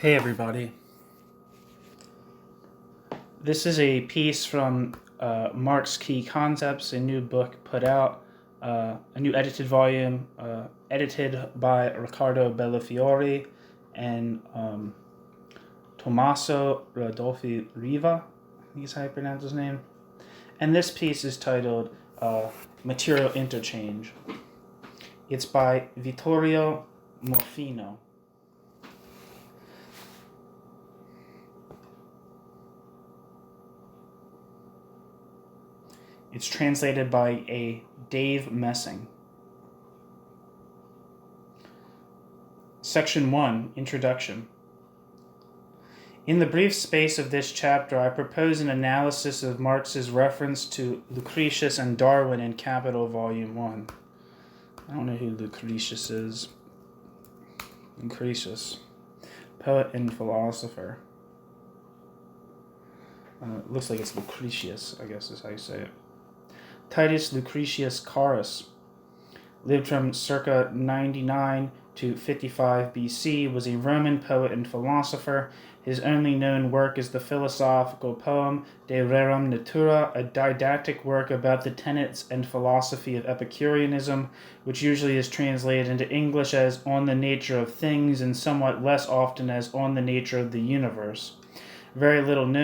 Hey everybody. This is a piece from Marx Key Concepts, a new book put out, a new edited volume, edited by Riccardo Bellafiore and Tommaso Rodolfi Riva, I think is how you pronounce his name. And this piece is titled Material Interchange. It's by Vittorio Morfino. It's translated by a Dave Messing. Section 1, Introduction. In the brief space of this chapter, I propose an analysis of Marx's reference to Lucretius and Darwin in Capital, Volume 1. I don't know who Lucretius is. Lucretius, poet and philosopher. Looks like it's Lucretius, I guess is how you say it. Titus Lucretius Carus lived from circa 99 to 55 BC, was a Roman poet and philosopher. His only known work is the philosophical poem De Rerum Natura, a didactic work about the tenets and philosophy of Epicureanism, which usually is translated into English as On the Nature of Things and somewhat less often as On the Nature of the Universe. Very little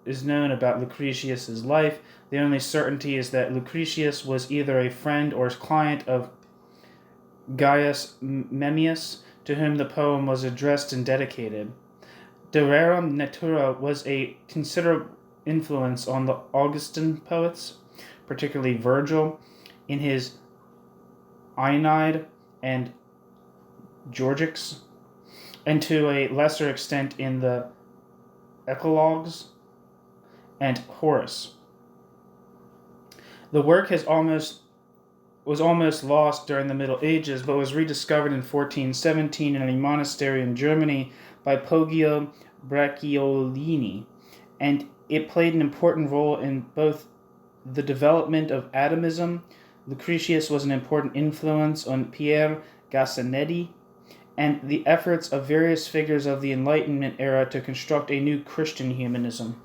is known about Lucretius's life. The only certainty is that Lucretius was either a friend or client of Gaius Memmius, to whom the poem was addressed and dedicated. De Rerum Natura was a considerable influence on the Augustan poets, particularly Virgil, in his Aeneid and Georgics, and to a lesser extent in the Eclogues and Horace. The work was almost lost during the Middle Ages, but was rediscovered in 1417 in a monastery in Germany by Poggio Bracciolini, and it played an important role in both the development of atomism. Lucretius was an important influence on Pierre Gassendi, and the efforts of various figures of the Enlightenment era to construct a new Christian humanism.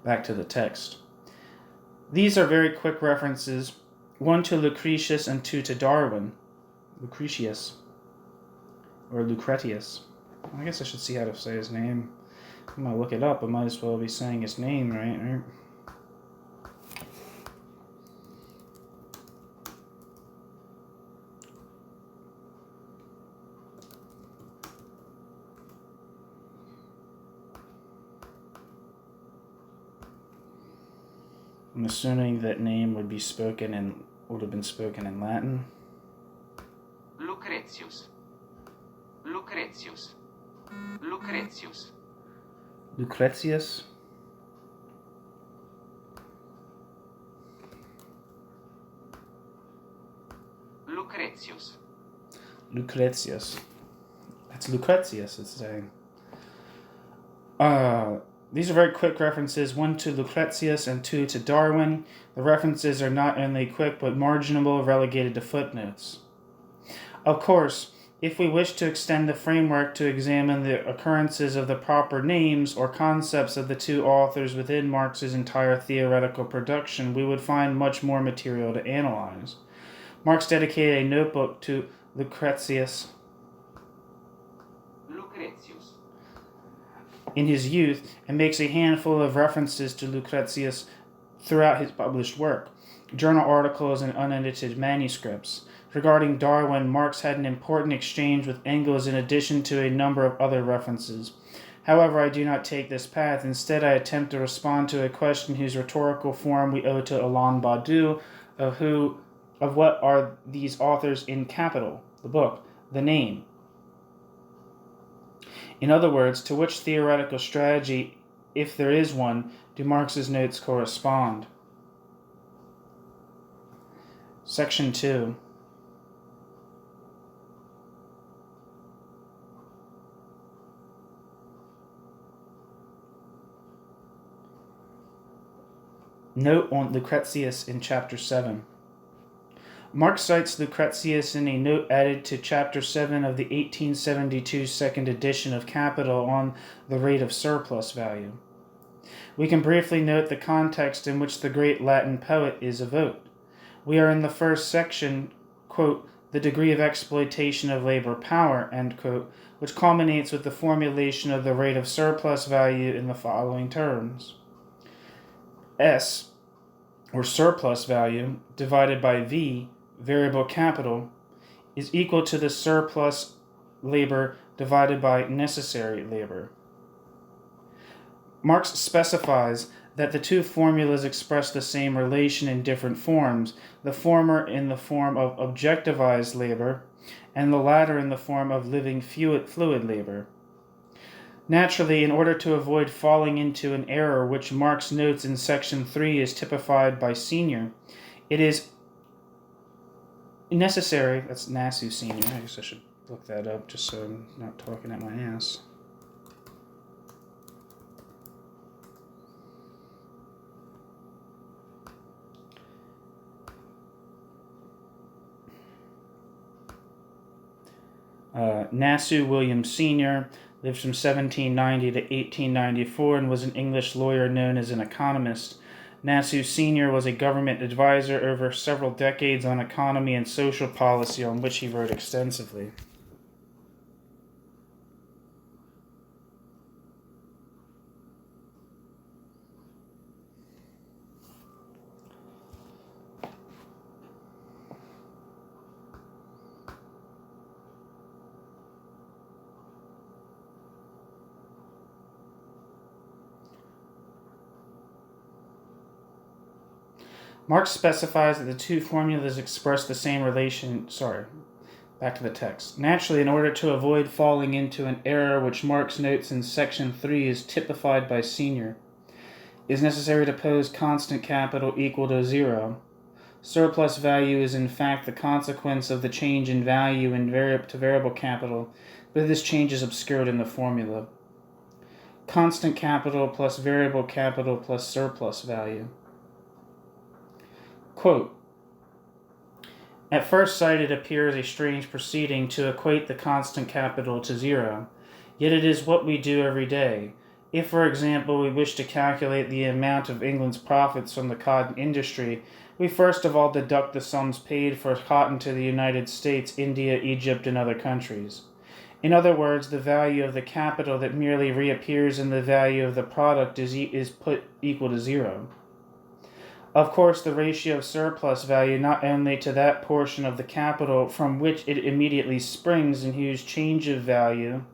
Back to the text. These are very quick references, one to Lucretius and two to Darwin. Lucretius. Or Lucretius. I guess I should see how to say his name. I'm going to look it up. I might as well be saying his name right? I'm assuming that name would have been spoken in Latin. Lucretius. Lucretius. Lucretius. Lucretius. Lucretius. Lucretius. That's Lucretius, it's saying. These are very quick references, one to Lucretius and two to Darwin. The references are not only quick, but marginal, relegated to footnotes. Of course, if we wish to extend the framework to examine the occurrences of the proper names or concepts of the two authors within Marx's entire theoretical production, we would find much more material to analyze. Marx dedicated a notebook to Lucretius in his youth, and makes a handful of references to Lucretius throughout his published work, journal articles, and unedited manuscripts. Regarding Darwin, Marx had an important exchange with Engels in addition to a number of other references. However, I do not take this path. Instead, I attempt to respond to a question whose rhetorical form we owe to Alain Badiou of what are these authors in Capital, the book, the name. In other words, to which theoretical strategy, if there is one, do Marx's notes correspond? Section 2. Note on Lucretius in Chapter 7. Marx cites Lucretius in a note added to Chapter 7 of the 1872 second edition of Capital on the rate of surplus value. We can briefly note the context in which the great Latin poet is evoked. We are in the first section, quote, the degree of exploitation of labor power, end quote, which culminates with the formulation of the rate of surplus value in the following terms. S, or surplus value, divided by V, variable capital, is equal to the surplus labor divided by necessary labor. Marx specifies that the two formulas express the same relation in different forms, the former in the form of objectivized labor, and the latter in the form of living fluid labor. Naturally, in order to avoid falling into an error which Marx notes in section 3 is typified by senior, it is necessary, that's Nasu senior, I guess I should look that up just so I'm not talking at my ass. Nasu William Sr. lived from 1790 to 1894 and was an English lawyer known as an economist. Nasu Sr. was a government advisor over several decades on economy and social policy, on which he wrote extensively. Marx specifies that the two formulas express the same relation. Back to the text. Naturally, in order to avoid falling into an error which Marx notes in section 3 is typified by senior, it is necessary to pose constant capital equal to 0. Surplus value is in fact the consequence of the change in value to variable capital, but this change is obscured in the formula. Constant capital plus variable capital plus surplus value. Quote, at first sight it appears a strange proceeding to equate the constant capital to 0, yet it is what we do every day. If, for example, we wish to calculate the amount of England's profits from the cotton industry, we first of all deduct the sums paid for cotton to the United States, India, Egypt, and other countries. In other words, the value of the capital that merely reappears in the value of the product is put equal to 0. Of course, the ratio of surplus value not only to that portion of the capital from which it immediately springs and whose change of value,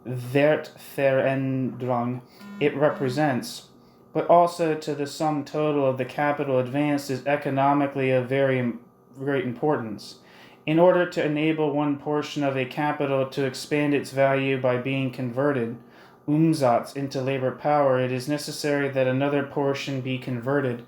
Wertveränderung, it represents, but also to the sum total of the capital advanced is economically of very great importance. In order to enable one portion of a capital to expand its value by being converted, Umsatz, into labor power, it is necessary that another portion be converted,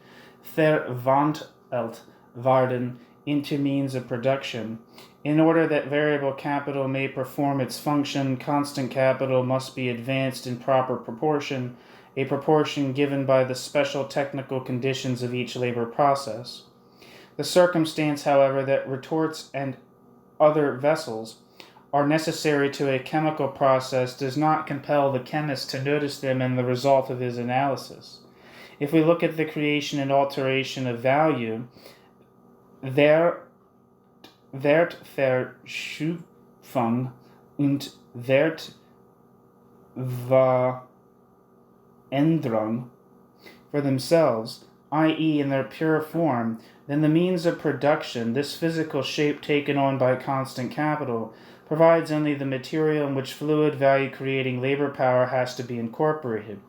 verwandelt werden, into means of production. In order that variable capital may perform its function, constant capital must be advanced in proper proportion, a proportion given by the special technical conditions of each labor process. The circumstance, however, that retorts and other vessels are necessary to a chemical process does not compel the chemist to notice them in the result of his analysis. If we look at the creation and alteration of value, Wertverschuffung und Wertveränderung for themselves, i.e. in their pure form, then the means of production, this physical shape taken on by constant capital, provides only the material in which fluid value-creating labor power has to be incorporated.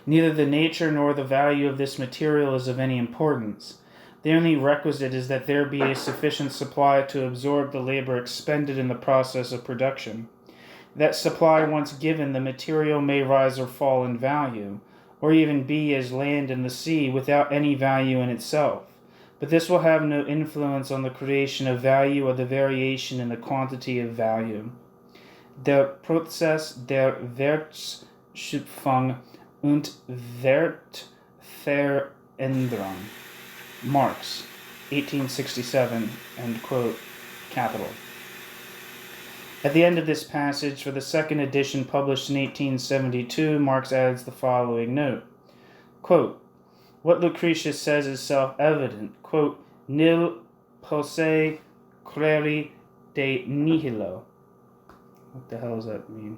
Neither the nature nor the value of this material is of any importance. The only requisite is that there be a sufficient supply to absorb the labor expended in the process of production. That supply once given, the material may rise or fall in value, or even be as land in the sea without any value in itself. But this will have no influence on the creation of value or the variation in the quantity of value. Der Prozess der Wertschöpfung und Wertveränderung. Marx. 1867, end quote, capital. At the end of this passage, for the second edition published in 1872, Marx adds the following note. Quote, what Lucretius says is self-evident. Quote, nil posse creri de nihilo. What the hell does that mean?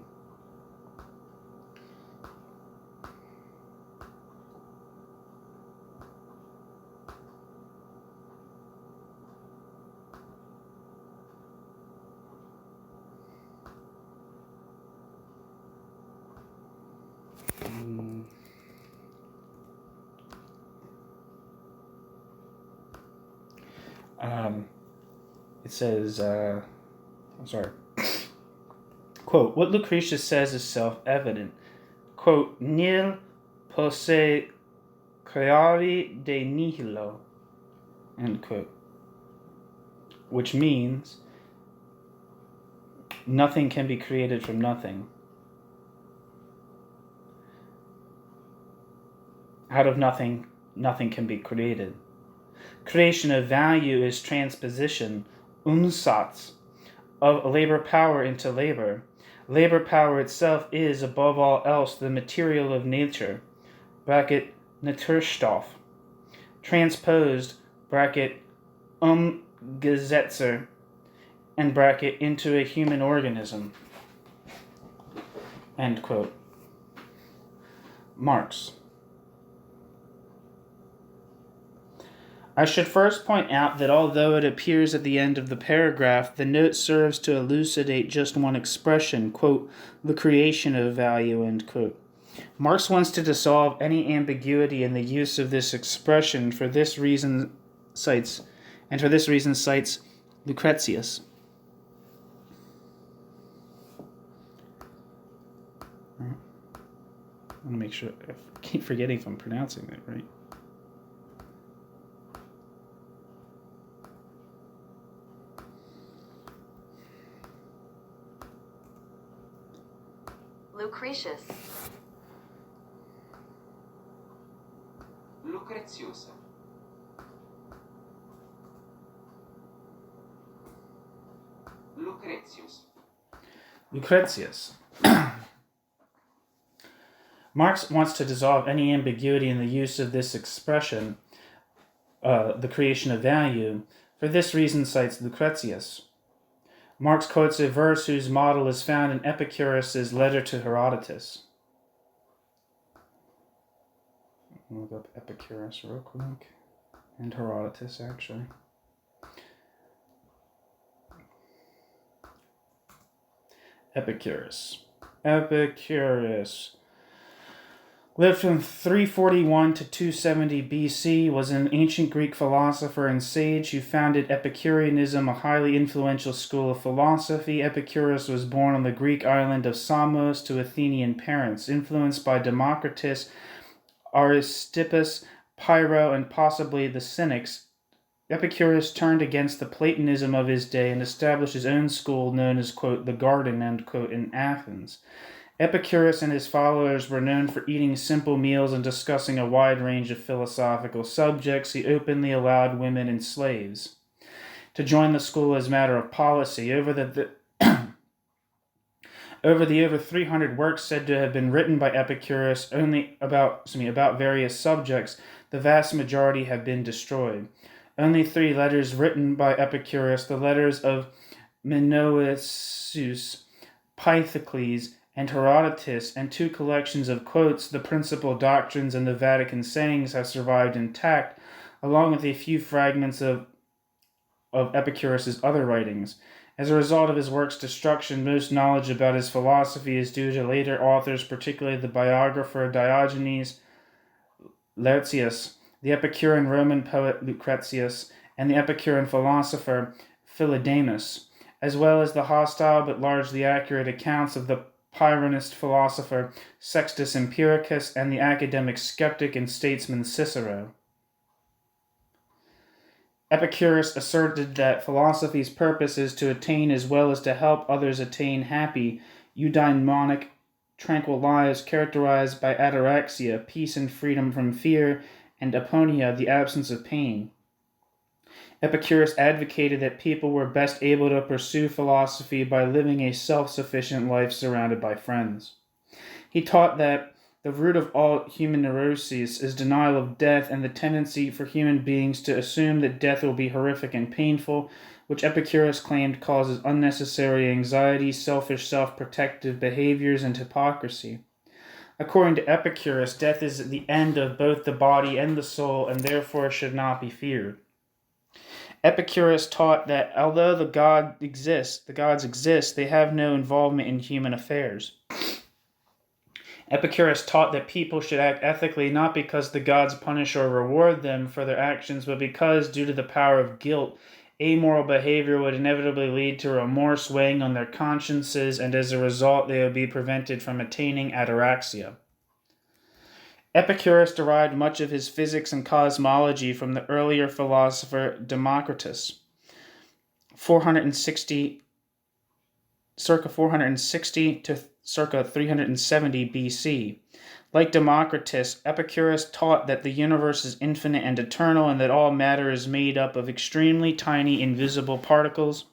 It says, quote, what Lucretius says is self-evident. Quote, nil posse creari de nihilo, end quote. Which means, nothing can be created from nothing. Out of nothing, nothing can be created. Creation of value is transposition, Umsatz, of labor power into labor. Labor power itself is, above all else, the material of nature, bracket Naturstoff, transposed, bracket Umgesetzer, and bracket into a human organism, end quote. Marx. I should first point out that although it appears at the end of the paragraph, the note serves to elucidate just one expression, quote, the creation of value, end quote. Marx wants to dissolve any ambiguity in the use of this expression. For this reason cites Lucretius. I want to make sure, I keep forgetting if I'm pronouncing that right. Lucretius. Lucretius. Lucretius. Lucretius. Marx wants to dissolve any ambiguity in the use of this expression, the creation of value. For this reason cites Lucretius. Marx quotes a verse whose model is found in Epicurus' letter to Herodotus. I'll look up Epicurus real quick. And Herodotus, actually. Epicurus lived from 341 to 270 BC, was an ancient Greek philosopher and sage who founded Epicureanism, a highly influential school of philosophy. Epicurus was born on the Greek island of Samos to Athenian parents. Influenced by Democritus, Aristippus, Pyrrho, and possibly the Cynics, Epicurus turned against the Platonism of his day and established his own school known as, quote, the Garden, end quote, in Athens. Epicurus and his followers were known for eating simple meals and discussing a wide range of philosophical subjects. He openly allowed women and slaves to join the school as a matter of policy. Over the over 300 works said to have been written by Epicurus about various subjects, the vast majority have been destroyed. Only 3 letters written by Epicurus, the letters of Menoesus, Pythocles, and Herodotus, and 2 collections of quotes, the Principal Doctrines and the Vatican Sayings, have survived intact, along with a few fragments of Epicurus' other writings. As a result of his work's destruction, most knowledge about his philosophy is due to later authors, particularly the biographer Diogenes Laertius, the Epicurean Roman poet Lucretius, and the Epicurean philosopher Philodemus, as well as the hostile but largely accurate accounts of the Pyrrhonist philosopher Sextus Empiricus and the academic skeptic and statesman Cicero. Epicurus asserted that philosophy's purpose is to attain as well as to help others attain happy, eudaimonic, tranquil lives characterized by ataraxia, peace and freedom from fear, and aponia, the absence of pain. Epicurus advocated that people were best able to pursue philosophy by living a self-sufficient life surrounded by friends. He taught that the root of all human neuroses is denial of death and the tendency for human beings to assume that death will be horrific and painful, which Epicurus claimed causes unnecessary anxiety, selfish self-protective behaviors, and hypocrisy. According to Epicurus, death is the end of both the body and the soul, and therefore should not be feared. Epicurus taught that although the gods exist, they have no involvement in human affairs. Epicurus taught that people should act ethically not because the gods punish or reward them for their actions, but because, due to the power of guilt, amoral behavior would inevitably lead to remorse weighing on their consciences, and as a result they would be prevented from attaining ataraxia. Epicurus derived much of his physics and cosmology from the earlier philosopher Democritus, circa 460 to circa 370 BC. Like Democritus, Epicurus taught that the universe is infinite and eternal, and that all matter is made up of extremely tiny invisible particles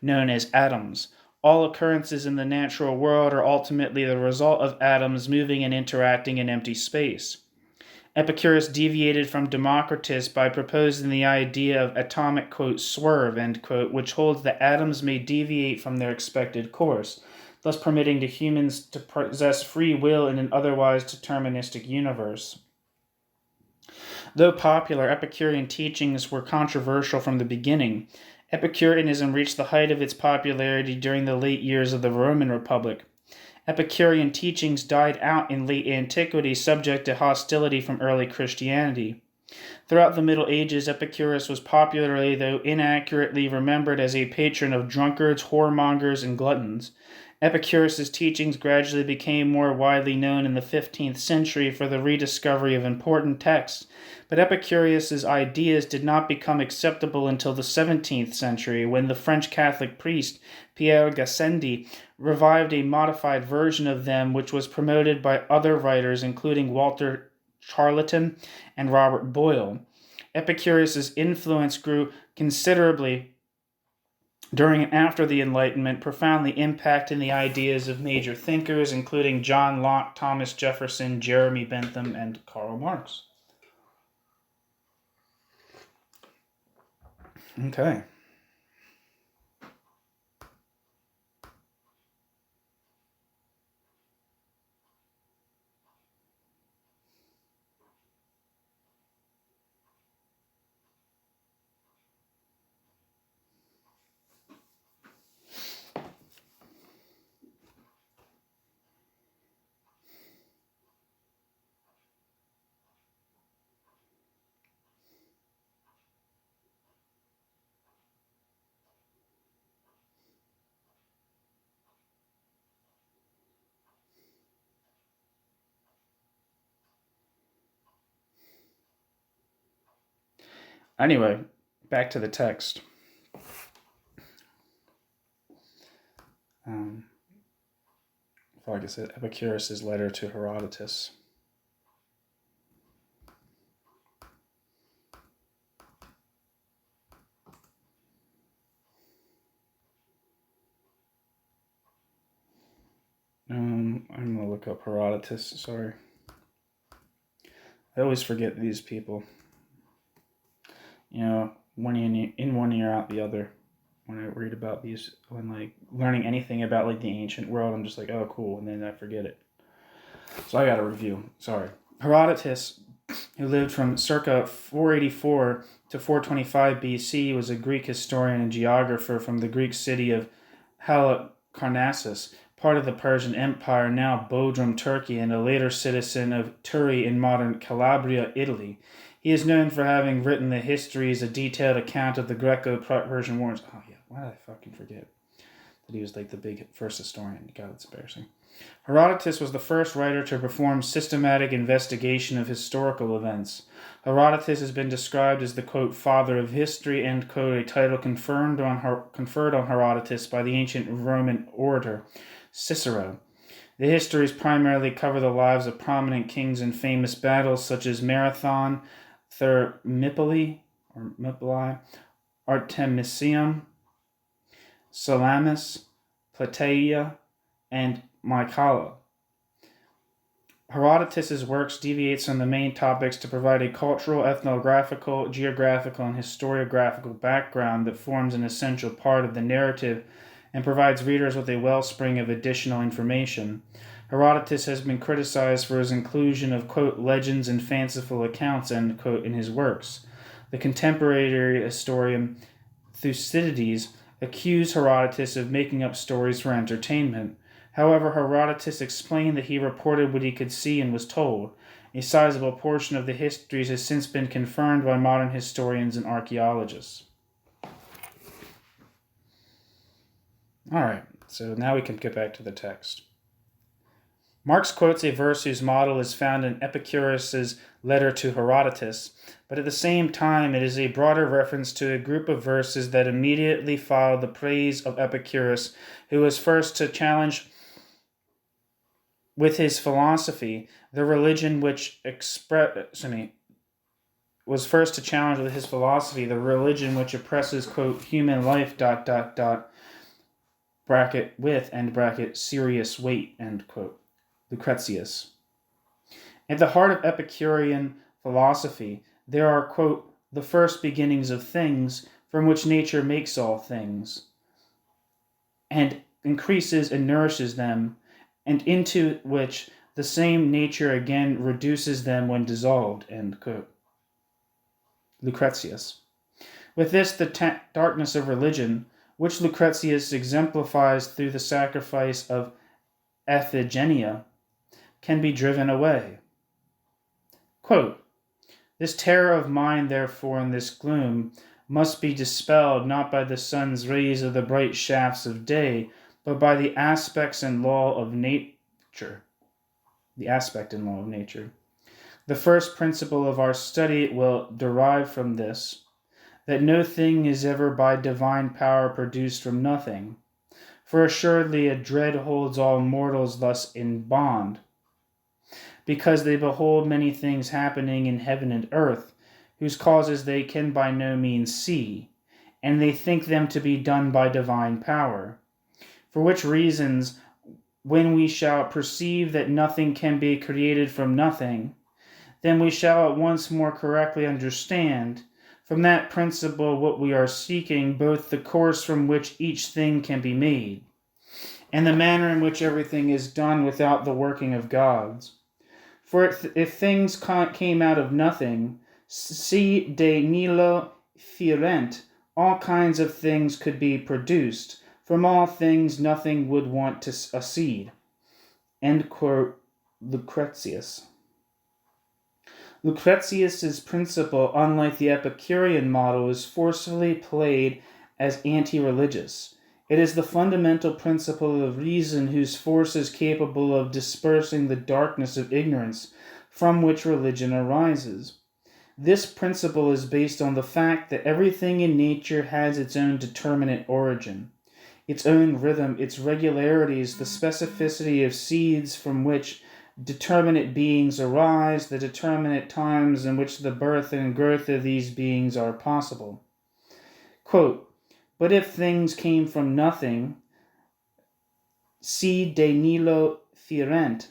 known as atoms. All occurrences in the natural world are ultimately the result of atoms moving and interacting in empty space. Epicurus deviated from Democritus by proposing the idea of atomic, quote, swerve, end quote, which holds that atoms may deviate from their expected course, thus permitting to humans to possess free will in an otherwise deterministic universe. Though popular, Epicurean teachings were controversial from the beginning. Epicureanism reached the height of its popularity during the late years of the Roman Republic. Epicurean teachings died out in late antiquity, subject to hostility from early Christianity. Throughout the Middle Ages, Epicurus was popularly, though inaccurately, remembered as a patron of drunkards, whoremongers, and gluttons. Epicurus's teachings gradually became more widely known in the 15th century for the rediscovery of important texts, but Epicurus's ideas did not become acceptable until the 17th century, when the French Catholic priest Pierre Gassendi revived a modified version of them, which was promoted by other writers, including Walter Charlton and Robert Boyle. Epicurus's influence grew considerably during and after the Enlightenment, profoundly impacting the ideas of major thinkers, including John Locke, Thomas Jefferson, Jeremy Bentham, and Karl Marx. Okay. Anyway, back to the text. Like I said, Epicurus' letter to Herodotus. I'm going to look up Herodotus, sorry. I always forget these people. You know, in one ear, out the other. When I read about these, when like learning anything about like the ancient world, I'm just like, oh, cool, and then I forget it. So I got a review. Sorry. Herodotus, who lived from circa 484 to 425 BC, was a Greek historian and geographer from the Greek city of Halicarnassus, part of the Persian Empire, now Bodrum, Turkey, and a later citizen of Turi in modern Calabria, Italy. He is known for having written the Histories, a detailed account of the Greco-Persian Wars. Oh yeah, why did I fucking forget that he was like the big first historian? God, that's embarrassing. Herodotus was the first writer to perform systematic investigation of historical events. Herodotus has been described as the, quote, father of history, end quote, a title conferred on Herodotus by the ancient Roman orator Cicero. The histories primarily cover the lives of prominent kings and famous battles such as Marathon, Thermopylae, Artemisium, Salamis, Plataea, and Mycala. Herodotus's works deviates from the main topics to provide a cultural, ethnographical, geographical, and historiographical background that forms an essential part of the narrative and provides readers with a wellspring of additional information. Herodotus has been criticized for his inclusion of, quote, legends and fanciful accounts, end quote, in his works. The contemporary historian Thucydides accused Herodotus of making up stories for entertainment. However, Herodotus explained that he reported what he could see and was told. A sizable portion of the histories has since been confirmed by modern historians and archaeologists. All right, so now we can get back to the text. Marx quotes a verse whose model is found in Epicurus's letter to Herodotus, but at the same time it is a broader reference to a group of verses that immediately follow the praise of Epicurus, who was first to challenge with his philosophy the religion which oppresses, quote, human life, bracket with, end bracket, serious weight, end quote. Lucretius. At the heart of Epicurean philosophy, there are, quote, the first beginnings of things, from which nature makes all things, and increases and nourishes them, and into which the same nature again reduces them when dissolved, end quote. Lucretius. With this, the darkness of religion, which Lucretius exemplifies through the sacrifice of Iphigenia, can be driven away. Quote, this terror of mind, therefore, in this gloom, must be dispelled not by the sun's rays or the bright shafts of day, but by the aspects and law of nature. The aspect and law of nature. The first principle of our study will derive from this, that no thing is ever by divine power produced from nothing. For assuredly a dread holds all mortals thus in bond, because they behold many things happening in heaven and earth, whose causes they can by no means see, and they think them to be done by divine power. For which reasons, when we shall perceive that nothing can be created from nothing, then we shall at once more correctly understand, from that principle what we are seeking, both the course from which each thing can be made, and the manner in which everything is done without the working of gods. For if things came out of nothing, si de nihilo fierent, all kinds of things could be produced. From all things nothing would want to a seed. End quote, Lucretius. Lucretius's principle, unlike the Epicurean model, is forcefully played as anti-religious. It is the fundamental principle of reason whose force is capable of dispersing the darkness of ignorance from which religion arises. This principle is based on the fact that everything in nature has its own determinate origin, its own rhythm, its regularities, the specificity of seeds from which determinate beings arise, the determinate times in which the birth and growth of these beings are possible. Quote, but if things came from nothing, si de nihilo fierent,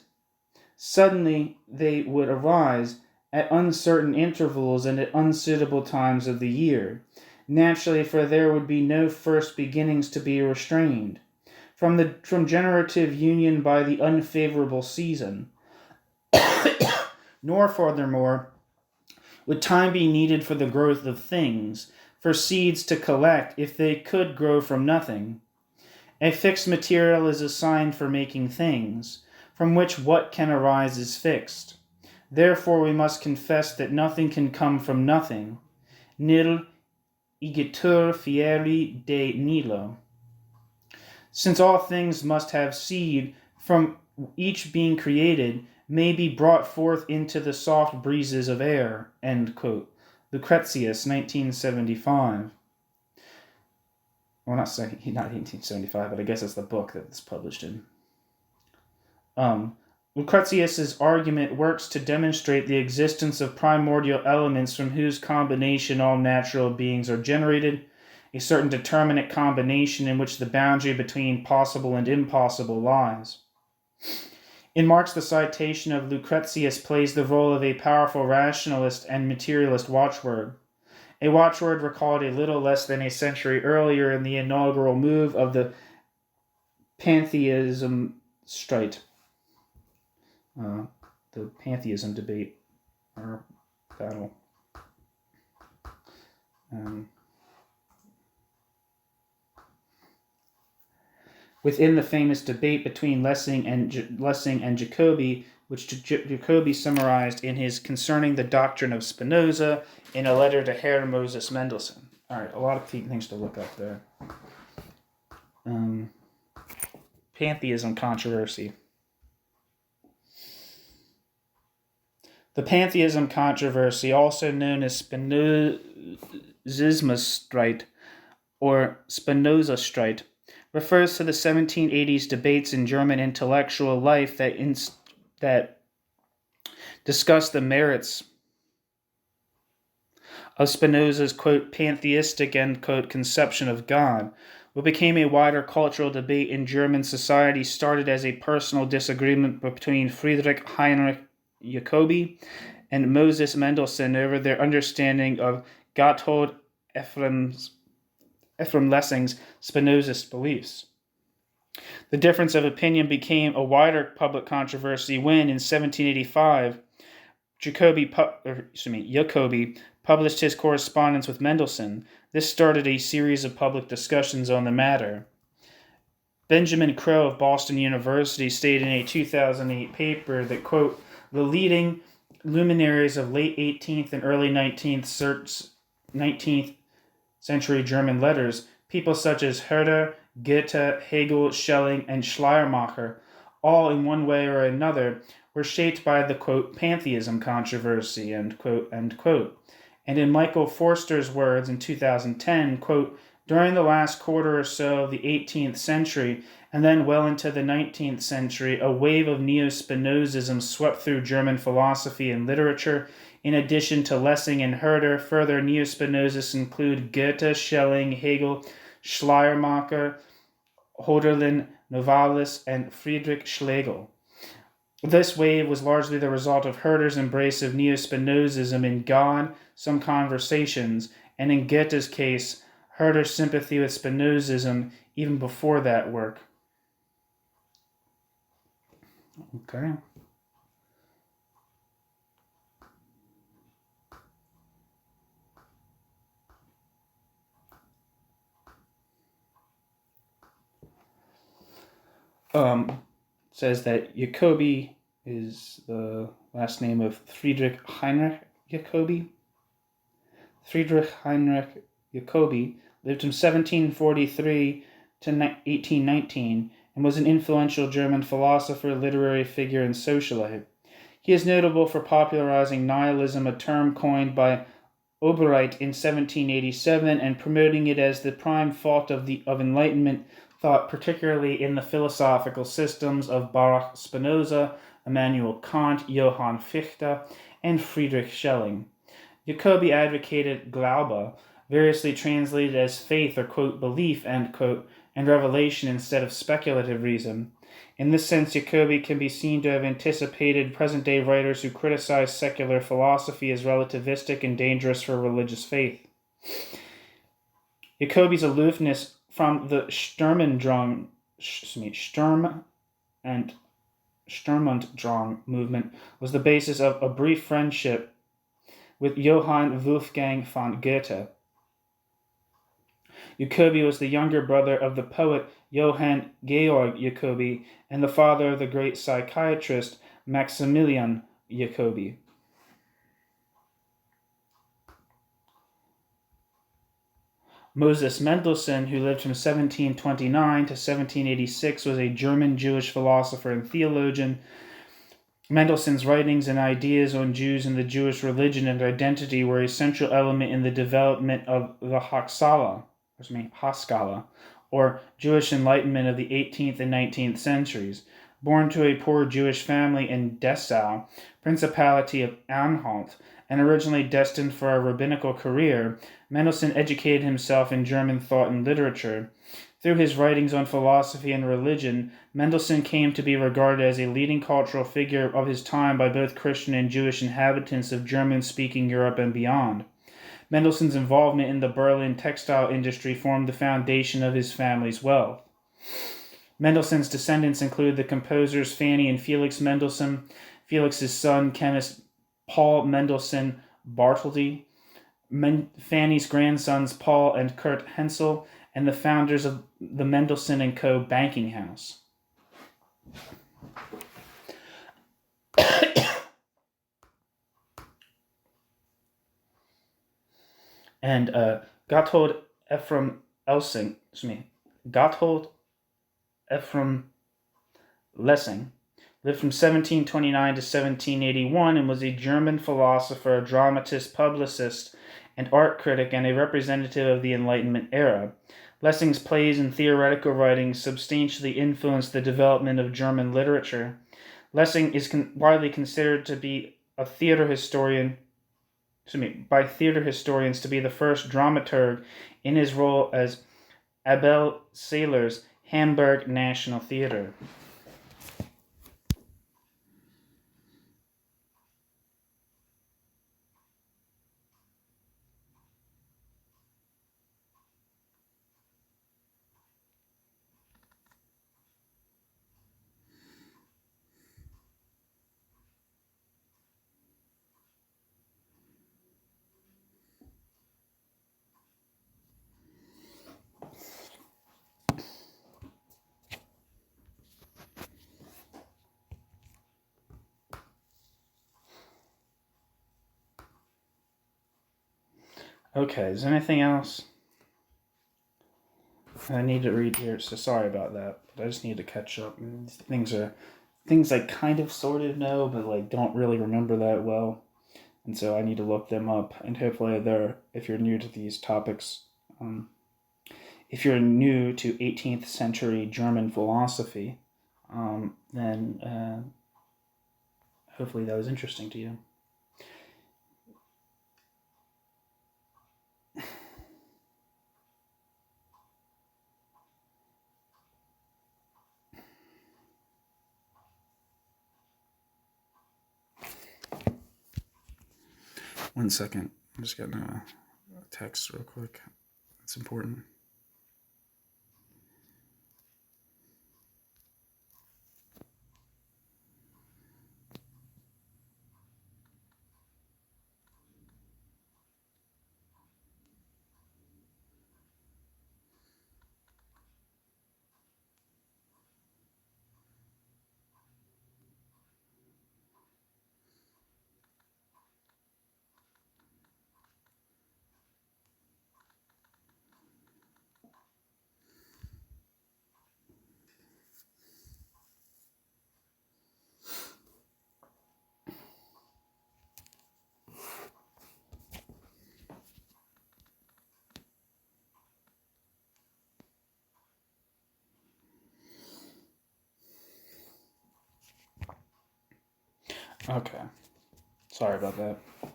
suddenly they would arise at uncertain intervals and at unsuitable times of the year. Naturally, for there would be no first beginnings to be restrained from generative union by the unfavorable season. Nor, furthermore, would time be needed for the growth of things, for seeds to collect if they could grow from nothing. A fixed material is assigned for making things, from which what can arise is fixed. Therefore we must confess that nothing can come from nothing. Nil igitur fieri de nihilo. Since all things must have seed, from each being created, may be brought forth into the soft breezes of air. End quote. Lucretius, 1975. Well, not 1875, but I guess it's the book that it's published in. Lucretius's argument works to demonstrate the existence of primordial elements from whose combination all natural beings are generated, a certain determinate combination in which the boundary between possible and impossible lies. In Marx, the citation of Lucretius plays the role of a powerful rationalist and materialist watchword. A watchword recalled a little less than a century earlier in the inaugural move of the pantheism strike. The pantheism debate or battle. Within the famous debate between Lessing and Jacobi, which Jacobi summarized in his Concerning the Doctrine of Spinoza in a letter to Herr Moses Mendelssohn. All right, a lot of things to look up there. Pantheism controversy. The pantheism controversy, also known as Spinozismus strike or Spinoza strike, refers to the 1780s debates in German intellectual life that discuss the merits of Spinoza's, quote, pantheistic, end quote, conception of God. What became a wider cultural debate in German society started as a personal disagreement between Friedrich Heinrich Jacobi and Moses Mendelssohn over their understanding of Gotthold Ephraim Lessing's Spinozist beliefs. The difference of opinion became a wider public controversy when, in 1785, Jacobi published his correspondence with Mendelssohn. This started a series of public discussions on the matter. Benjamin Crow of Boston University stated in a 2008 paper that, quote, the leading luminaries of late 18th and early 19th century German letters, people such as Herder, Goethe, Hegel, Schelling, and Schleiermacher, all in one way or another, were shaped by the, quote, pantheism controversy, end quote, end quote. And in Michael Forster's words in 2010, quote, during the last quarter or so of the 18th century, and then well into the 19th century, a wave of neo-Spinozism swept through German philosophy and literature. In addition to Lessing and Herder, further neo-Spinozists include Goethe, Schelling, Hegel, Schleiermacher, Hölderlin, Novalis, and Friedrich Schlegel. This wave was largely the result of Herder's embrace of neo-Spinozism in God, Some Conversations, and in Goethe's case, Herder's sympathy with Spinozism even before that work. Okay. Says that Jacobi is the last name of Friedrich Heinrich Jacobi. Friedrich Heinrich Jacobi lived from 1743 to 1819 and was an influential German philosopher, literary figure, and socialite. He is notable for popularizing nihilism, a term coined by Obereit in 1787, and promoting it as the prime fault of Enlightenment thought, particularly in the philosophical systems of Baruch Spinoza, Immanuel Kant, Johann Fichte, and Friedrich Schelling. Jacobi advocated Glaube, variously translated as faith or, quote, belief, end quote, and revelation instead of speculative reason. In this sense, Jacobi can be seen to have anticipated present-day writers who criticize secular philosophy as relativistic and dangerous for religious faith. Jacobi's aloofness from the Sturm and Sturmunddrang movement was the basis of a brief friendship with Johann Wolfgang von Goethe. Jacobi was the younger brother of the poet Johann Georg Jacobi and the father of the great psychiatrist Maximilian Jacobi. Moses Mendelssohn, who lived from 1729 to 1786, was a German Jewish philosopher and theologian. Mendelssohn's writings and ideas on Jews and the Jewish religion and identity were a central element in the development of the Haskalah, or Jewish Enlightenment of the 18th and 19th centuries. Born to a poor Jewish family in Dessau, Principality of Anhalt, and originally destined for a rabbinical career, Mendelssohn educated himself in German thought and literature. Through his writings on philosophy and religion, Mendelssohn came to be regarded as a leading cultural figure of his time by both Christian and Jewish inhabitants of German-speaking Europe and beyond. Mendelssohn's involvement in the Berlin textile industry formed the foundation of his family's wealth. Mendelssohn's descendants include the composers Fanny and Felix Mendelssohn, Felix's son, chemist Paul Mendelssohn Bartholdy, Fanny's grandsons Paul and Kurt Hensel, and the founders of the Mendelssohn & Co. banking house. And Gotthold Ephraim Lessing lived from 1729 to 1781 and was a German philosopher, dramatist, publicist, and art critic, and a representative of the Enlightenment era. Lessing's plays and theoretical writings substantially influenced the development of German literature. Lessing is widely considered to be by theater historians to be the first dramaturg in his role as Abel Seyler's Hamburg National Theater. Okay, is there anything else I need to read here? So sorry about that, but I just need to catch up. Things I kind of sort of know, but don't really remember that well, and so I need to look them up. And hopefully, if you're new to these topics, if you're new to 18th century German philosophy, then hopefully that was interesting to you. One second. I'm just getting a text real quick. It's important. Okay. Sorry about that. Let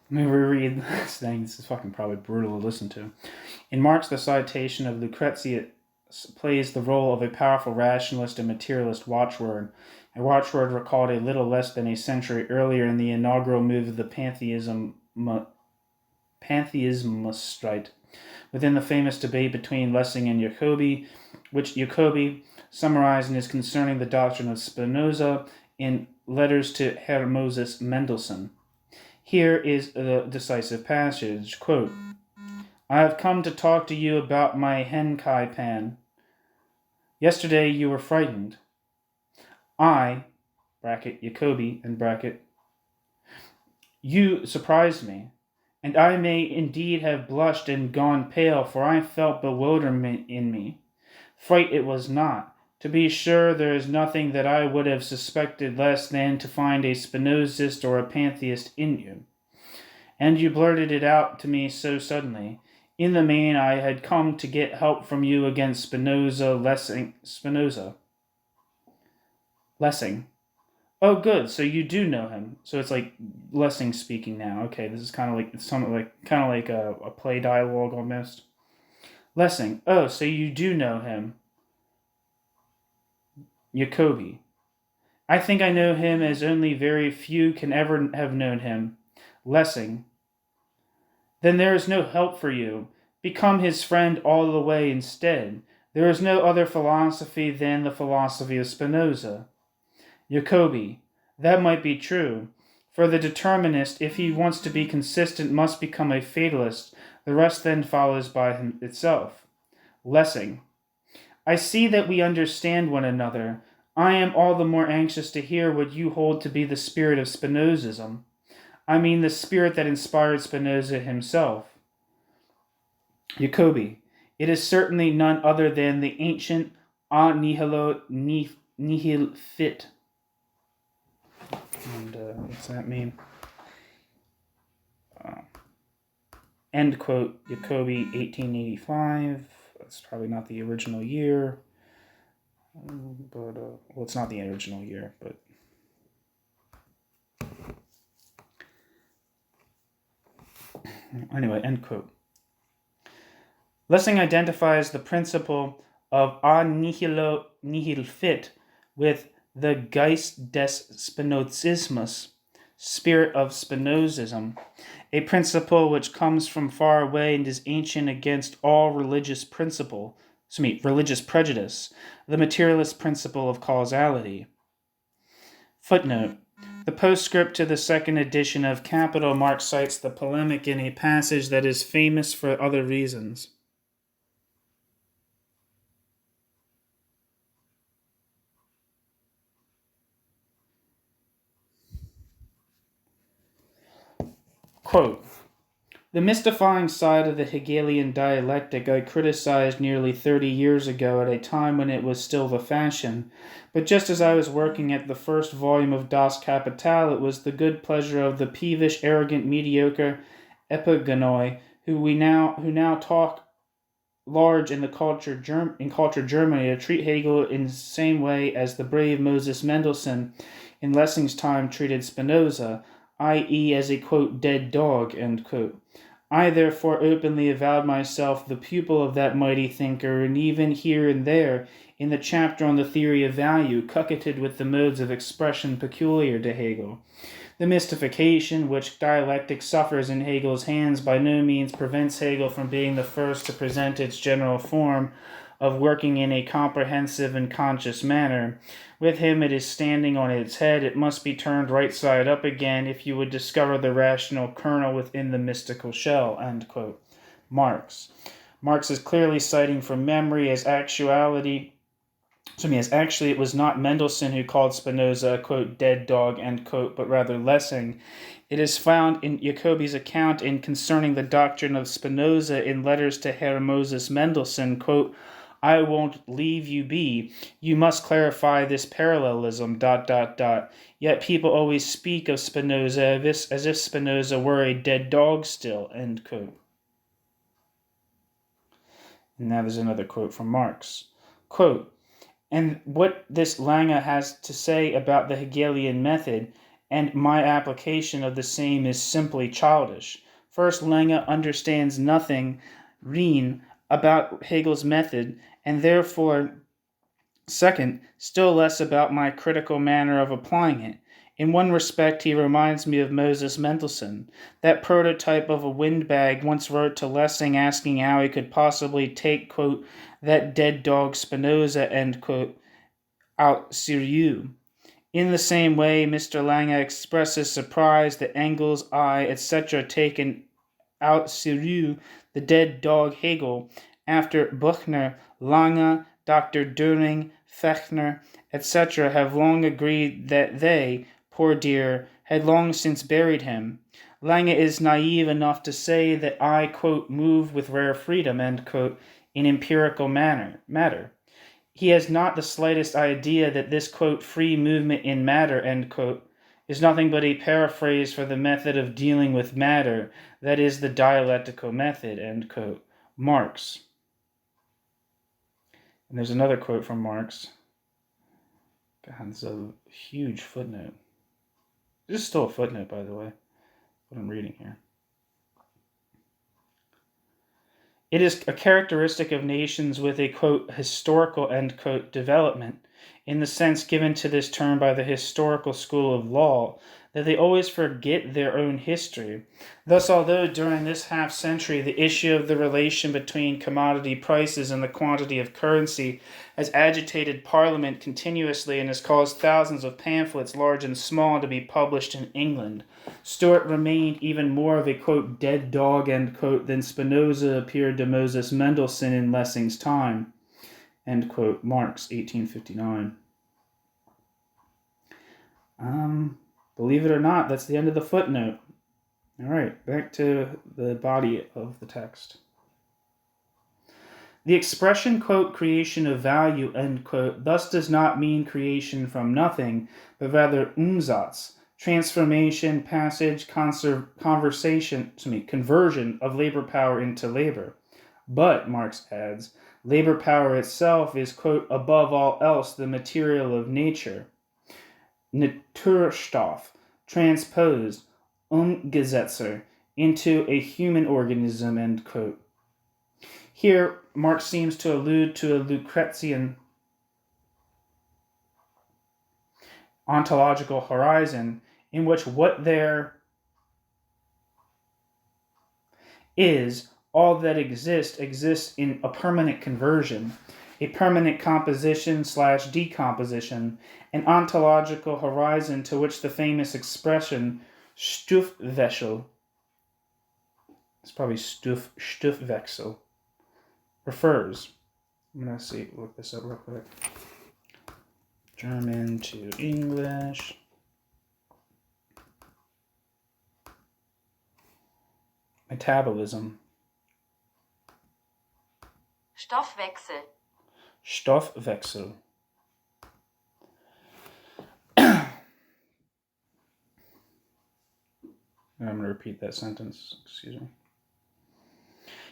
me reread this thing. This is fucking probably brutal to listen to. In Marx, the citation of Lucretius plays the role of a powerful rationalist and materialist watchword, a watchword recalled a little less than a century earlier in the inaugural move of the pantheismist within the famous debate between Lessing and Jacobi, which Jacobi summarized in his Concerning the Doctrine of Spinoza in Letters to Herr Moses Mendelssohn. Here is the decisive passage, quote, I have come to talk to you about my Henkai pan. Yesterday you were frightened. I, bracket, Jacobi, and bracket, you surprised me, and I may indeed have blushed and gone pale, for I felt bewilderment in me. Fright it was not. To be sure, there is nothing that I would have suspected less than to find a Spinozist or a pantheist in you. And you blurted it out to me so suddenly. In the main, I had come to get help from you against Lessing. Oh, good. So you do know him. So it's like Lessing speaking now. Okay, this is kind of like a play dialogue almost. Lessing. Oh, so you do know him. Jacobi. I think I know him as only very few can ever have known him. Lessing. Then there is no help for you. Become his friend all the way instead. There is no other philosophy than the philosophy of Spinoza. Jacobi. That might be true. For the determinist, if he wants to be consistent, must become a fatalist. The rest then follows by itself. Lessing. I see that we understand one another. I am all the more anxious to hear what you hold to be the spirit of Spinozism. I mean the spirit that inspired Spinoza himself. Jacobi. It is certainly none other than the ancient a nihilo nihil fit. And what's that mean? End quote, Jacobi, 1885. That's probably not the original year. But, well, it's not the original year, but. Anyway, end quote. Lessing identifies the principle of a nihilo nihil fit with the Geist des Spinozismus, spirit of Spinozism, a principle which comes from far away and is ancient against all religious prejudice, the materialist principle of causality. Footnote. The postscript to the second edition of Capital, Marx cites the polemic in a passage that is famous for other reasons. Quote, the mystifying side of the Hegelian dialectic I criticized nearly 30 years ago at a time when it was still the fashion, but just as I was working at the first volume of Das Kapital, it was the good pleasure of the peevish, arrogant, mediocre epigonoi who now talk large in culture Germany to treat Hegel in the same way as the brave Moses Mendelssohn in Lessing's time treated Spinoza, i.e. as a, quote, dead dog, end quote. I therefore openly avowed myself the pupil of that mighty thinker, and even here and there, in the chapter on the theory of value, coquetted with the modes of expression peculiar to Hegel. The mystification which dialectic suffers in Hegel's hands by no means prevents Hegel from being the first to present its general form of working in a comprehensive and conscious manner. With him it is standing on its head. It must be turned right side up again if you would discover the rational kernel within the mystical shell. End quote. Marx. Marx is clearly citing from memory as actually it was not Mendelssohn who called Spinoza a, quote, dead dog, end quote, but rather Lessing. It is found in Jacobi's account in Concerning the Doctrine of Spinoza in Letters to Herr Moses Mendelssohn, quote, I won't leave you be. You must clarify this parallelism, ... Yet people always speak of Spinoza as if Spinoza were a dead dog still, end quote. And now there's another quote from Marx. Quote, and what this Lange has to say about the Hegelian method and my application of the same is simply childish. First, Lange understands nothing, rein, about Hegel's method, and therefore, second, still less about my critical manner of applying it. In one respect, he reminds me of Moses Mendelssohn. That prototype of a windbag once wrote to Lessing asking how he could possibly take, quote, that dead dog Spinoza, end quote, out sérieux. In the same way, Mr. Lange expresses surprise that Engels, I, etc. taken out sérieux the dead dog Hegel, after Buchner, Lange, Dr. Düring, Fechner, etc. have long agreed that they, poor dear, had long since buried him. Lange is naive enough to say that I, quote, move with rare freedom, end quote, in empirical matter. He has not the slightest idea that this, quote, free movement in matter, end quote, is nothing but a paraphrase for the method of dealing with matter, that is, the dialectical method, end quote. Marx. And there's another quote from Marx. God, it's a huge footnote. This is still a footnote, by the way, what I'm reading here. It is a characteristic of nations with a, quote, historical, end quote, development, in the sense given to this term by the historical school of law, that they always forget their own history. Thus, although during this half-century the issue of the relation between commodity prices and the quantity of currency has agitated Parliament continuously and has caused thousands of pamphlets, large and small, to be published in England, Stuart remained even more of a, quote, dead dog, end quote, than Spinoza appeared to Moses Mendelssohn in Lessing's time, end quote, Marx, 1859. Believe it or not, that's the end of the footnote. All right, back to the body of the text. The expression, quote, creation of value, end quote, thus does not mean creation from nothing, but rather Umsatz, transformation, passage, conversion of labor power into labor. But, Marx adds, labor power itself is, quote, above all else the material of nature. Naturstoff, transposed, Umgesetzer, into a human organism, end quote. Here, Marx seems to allude to a Lucretian ontological horizon in which what there is, all that exists in a permanent conversion, a permanent composition/decomposition, an ontological horizon to which the famous expression Stoffwechsel, it's probably Stoffwechsel, refers. I'm going to look this up real quick. German to English. Metabolism. Stoffwechsel. Stoffwechsel. I'm going to repeat that sentence. Excuse me.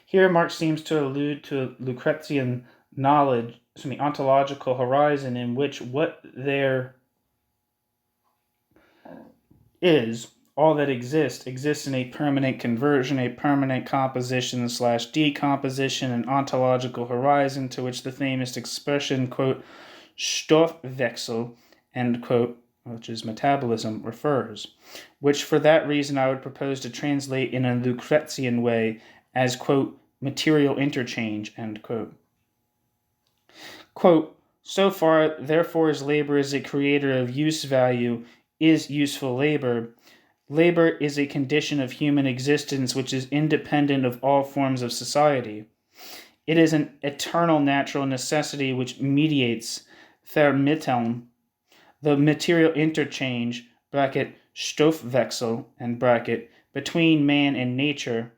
Here, Marx seems to allude to a Lucretian ontological horizon in which what there is, all that exists in a permanent conversion, a permanent composition/decomposition, an ontological horizon to which the famous expression, quote, Stoffwechsel, end quote, which is metabolism, refers, which for that reason I would propose to translate in a Lucretian way as, quote, material interchange, end quote. Quote, so far, therefore, as labor is a creator of use value, is useful labor. Labor is a condition of human existence which is independent of all forms of society. It is an eternal natural necessity which mediates, vermitteln, the material interchange, bracket, Stoffwechsel, end bracket, between man and nature,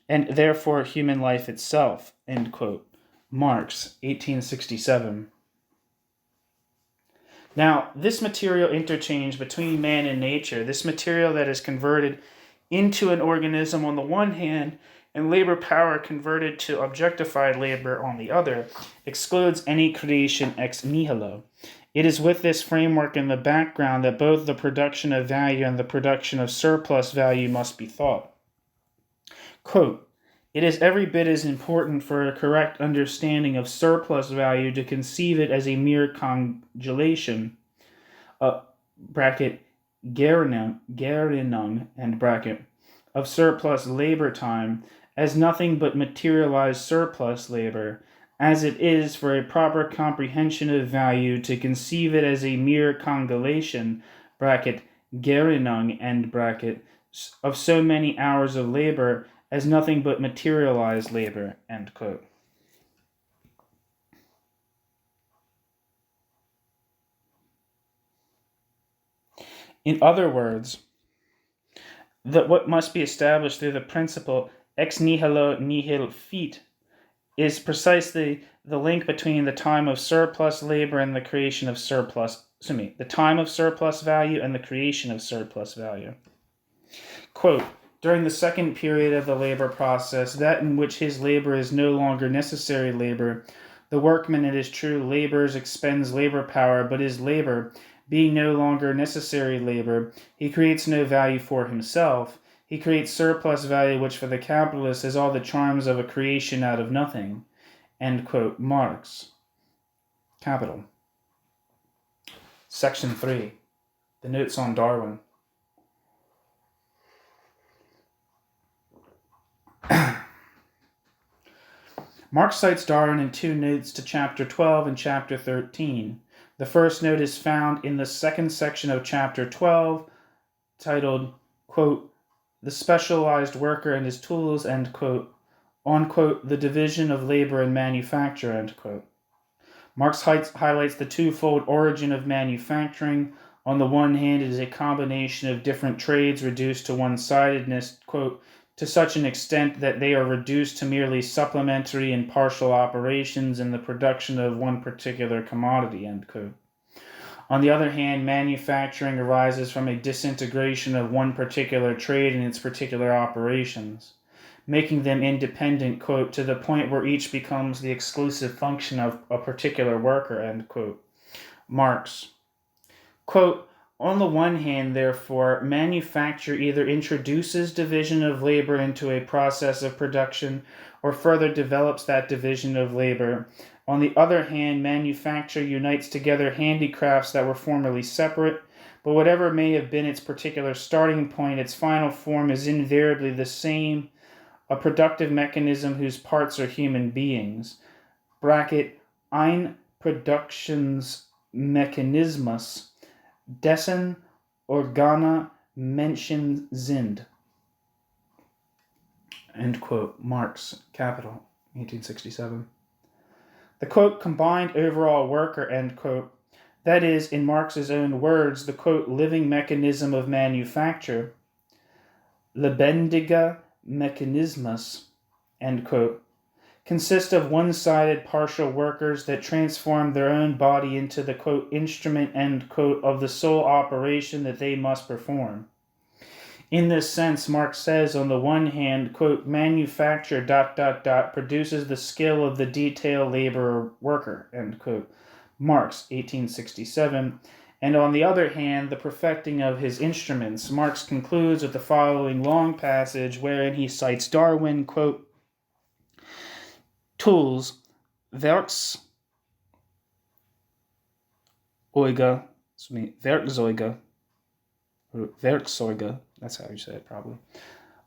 and therefore human life itself, end quote. Marx, 1867. Now, this material interchange between man and nature, this material that is converted into an organism on the one hand, and labor power converted to objectified labor on the other, excludes any creation ex nihilo. It is with this framework in the background that both the production of value and the production of surplus value must be thought. Quote, it is every bit as important for a correct understanding of surplus value to conceive it as a mere congelation, bracket, Gerinnung, end bracket, of surplus labor time, as nothing but materialized surplus labor, as it is for a proper comprehension of value to conceive it as a mere congelation, bracket, Gerinnung, end bracket, of so many hours of labor, as nothing but materialized labor, end quote. In other words, that what must be established through the principle ex nihilo nihil fit is precisely the link between the time of surplus labor and the creation of the time of surplus value and the creation of surplus value. Quote, during the second period of the labor process, that in which his labor is no longer necessary labor, The workman, it is true, labors, expends labor power, but his labor, being no longer necessary labor, he creates no value for himself. He creates surplus value, which for the capitalist has all the charms of a creation out of nothing. End quote. Marx. Capital. Section 3. The notes on Darwin. Marx cites Darwin in two notes to chapter 12 and chapter 13. The first note is found in the second section of chapter 12, titled, quote, "The Specialized Worker and His Tools," end quote, on, quote, "the division of labor and manufacture," end quote. Marx highlights the twofold origin of manufacturing. On the one hand, it is a combination of different trades reduced to one-sidedness, quote, "to such an extent that they are reduced to merely supplementary and partial operations in the production of one particular commodity," end quote. On the other hand, manufacturing arises from a disintegration of one particular trade and its particular operations, making them independent, quote, "to the point where each becomes the exclusive function of a particular worker," end quote. Marx. Quote, "On the one hand, therefore, manufacture either introduces division of labor into a process of production or further develops that division of labor. On the other hand, manufacture unites together handicrafts that were formerly separate, but whatever may have been its particular starting point, its final form is invariably the same, a productive mechanism whose parts are human beings. Bracket, ein Produktionsmechanismus, dessen Organe Menschen sind." End quote. Marx. Capital. 1867. The, quote, "combined overall worker," end quote, that is, in Marx's own words, the, quote, "living mechanism of manufacture," lebendiger Mechanismus, end quote, consist of one-sided partial workers that transform their own body into the, quote, "instrument," end quote, "of the sole operation that they must perform." In this sense, Marx says, on the one hand, quote, "manufacture ... produces the skill of the detail laborer worker," end quote. Marx, 1867. And on the other hand, the perfecting of his instruments. Marx concludes with the following long passage wherein he cites Darwin, quote, "Tools, Werkzeuge, that's how you say it probably,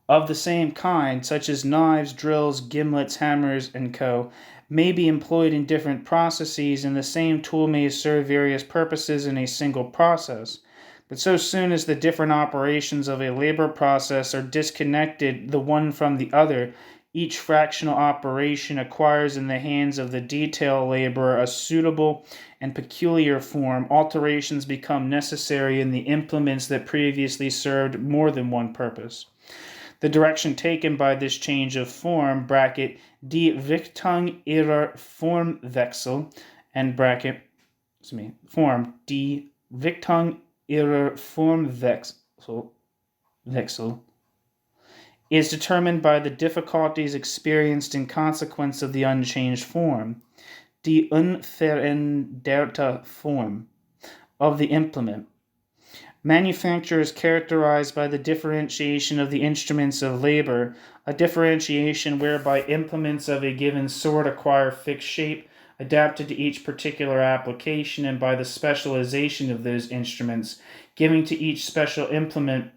of the same kind, such as knives, drills, gimlets, hammers, and co., may be employed in different processes, and the same tool may serve various purposes in a single process. But so soon as the different operations of a labor process are disconnected the one from the other, each fractional operation acquires in the hands of the detail laborer a suitable and peculiar form. Alterations become necessary in the implements that previously served more than one purpose. The direction taken by this change of form, bracket, die Richtung ihrer Formwechsel, end bracket, form, die Richtung ihrer Formwechsel, is determined by the difficulties experienced in consequence of the unchanged form, die unveränderte Form, of the implement. Manufacture is characterized by the differentiation of the instruments of labor, a differentiation whereby implements of a given sort acquire fixed shape, adapted to each particular application, and by the specialization of those instruments, giving to each special implement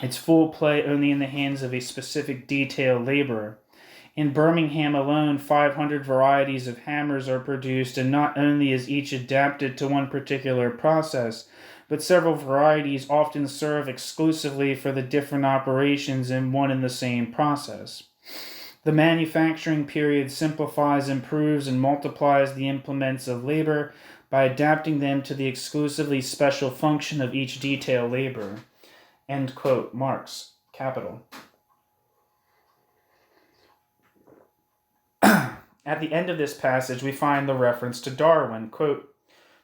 its full play only in the hands of a specific detail laborer. In Birmingham alone, 500 varieties of hammers are produced, and not only is each adapted to one particular process, but several varieties often serve exclusively for the different operations in one and the same process. The manufacturing period simplifies, improves, and multiplies the implements of labor by adapting them to the exclusively special function of each detail laborer. End quote. Marx. Capital. At the end of this passage, we find the reference to Darwin. Quote,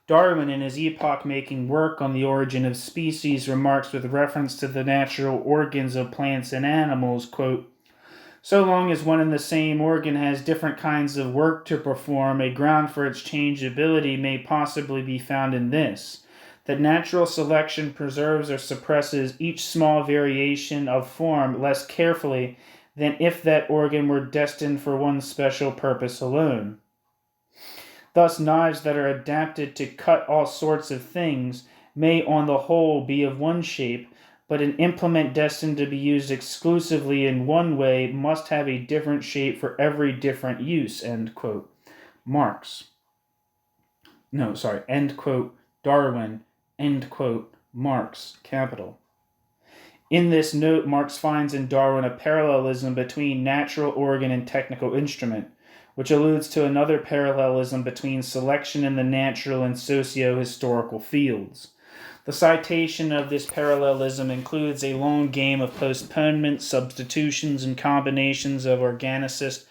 "Darwin, in his epoch-making work on the origin of species, remarks with reference to the natural organs of plants and animals, quote, So long as one and the same organ has different kinds of work to perform, a ground for its changeability may possibly be found in this: that natural selection preserves or suppresses each small variation of form less carefully than if that organ were destined for one special purpose alone. Thus, knives that are adapted to cut all sorts of things may on the whole be of one shape, but an implement destined to be used exclusively in one way must have a different shape for every different use. End quote. Marx. No, sorry. End quote. Darwin. End quote. Marx. Capital. In this note, Marx finds in Darwin a parallelism between natural organ and technical instrument, which alludes to another parallelism between selection in the natural and socio-historical fields. The citation of this parallelism includes a long game of postponements, substitutions, and combinations of organicist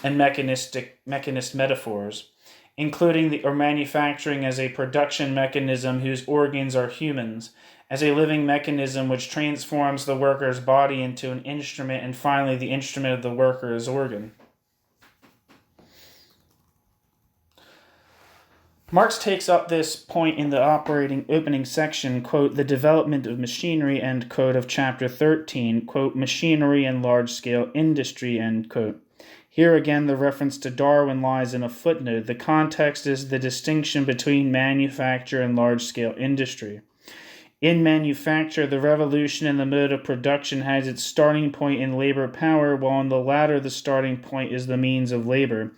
and mechanist metaphors, including manufacturing as a production mechanism whose organs are humans, as a living mechanism which transforms the worker's body into an instrument, and finally the instrument of the worker's organ. Marx takes up this point in the opening section, quote, the development of machinery, end quote, of chapter 13, quote, machinery and large-scale industry, end quote. Here again the reference to Darwin lies in a footnote. The context is the distinction between manufacture and large-scale industry. In manufacture, the revolution in the mode of production has its starting point in labor power, while in the latter the starting point is the means of labor,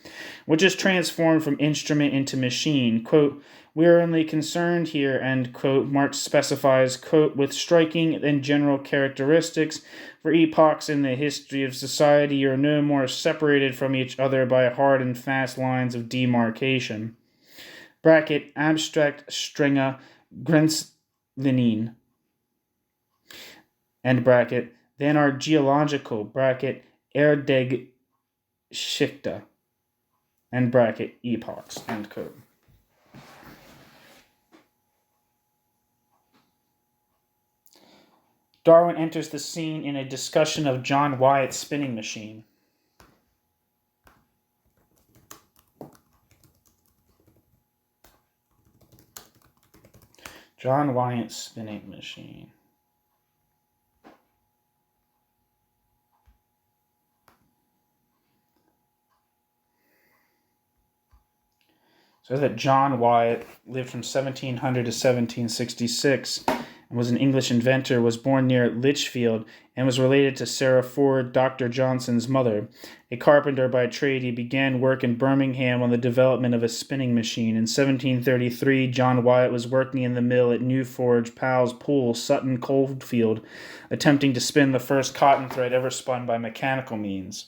which is transformed from instrument into machine. Quote, we are only concerned here, end quote, Marx specifies, quote, with striking and general characteristics, for epochs in the history of society are no more separated from each other by hard and fast lines of demarcation. Bracket, abstract, stringa, Grenzlinien, end bracket, then are geological, bracket, Erdgeschichte, end bracket, epochs, end quote. Darwin enters the scene in a discussion of John Wyatt's spinning machine. John Wyatt's spinning machine. So that John Wyatt lived from 1700 to 1766 and was an English inventor, was born near Lichfield and was related to Sarah Ford, Dr. Johnson's mother. A carpenter by trade, he began work in Birmingham on the development of a spinning machine. In 1733, John Wyatt was working in the mill at New Forge, Powell's Pool, Sutton Coldfield, attempting to spin the first cotton thread ever spun by mechanical means.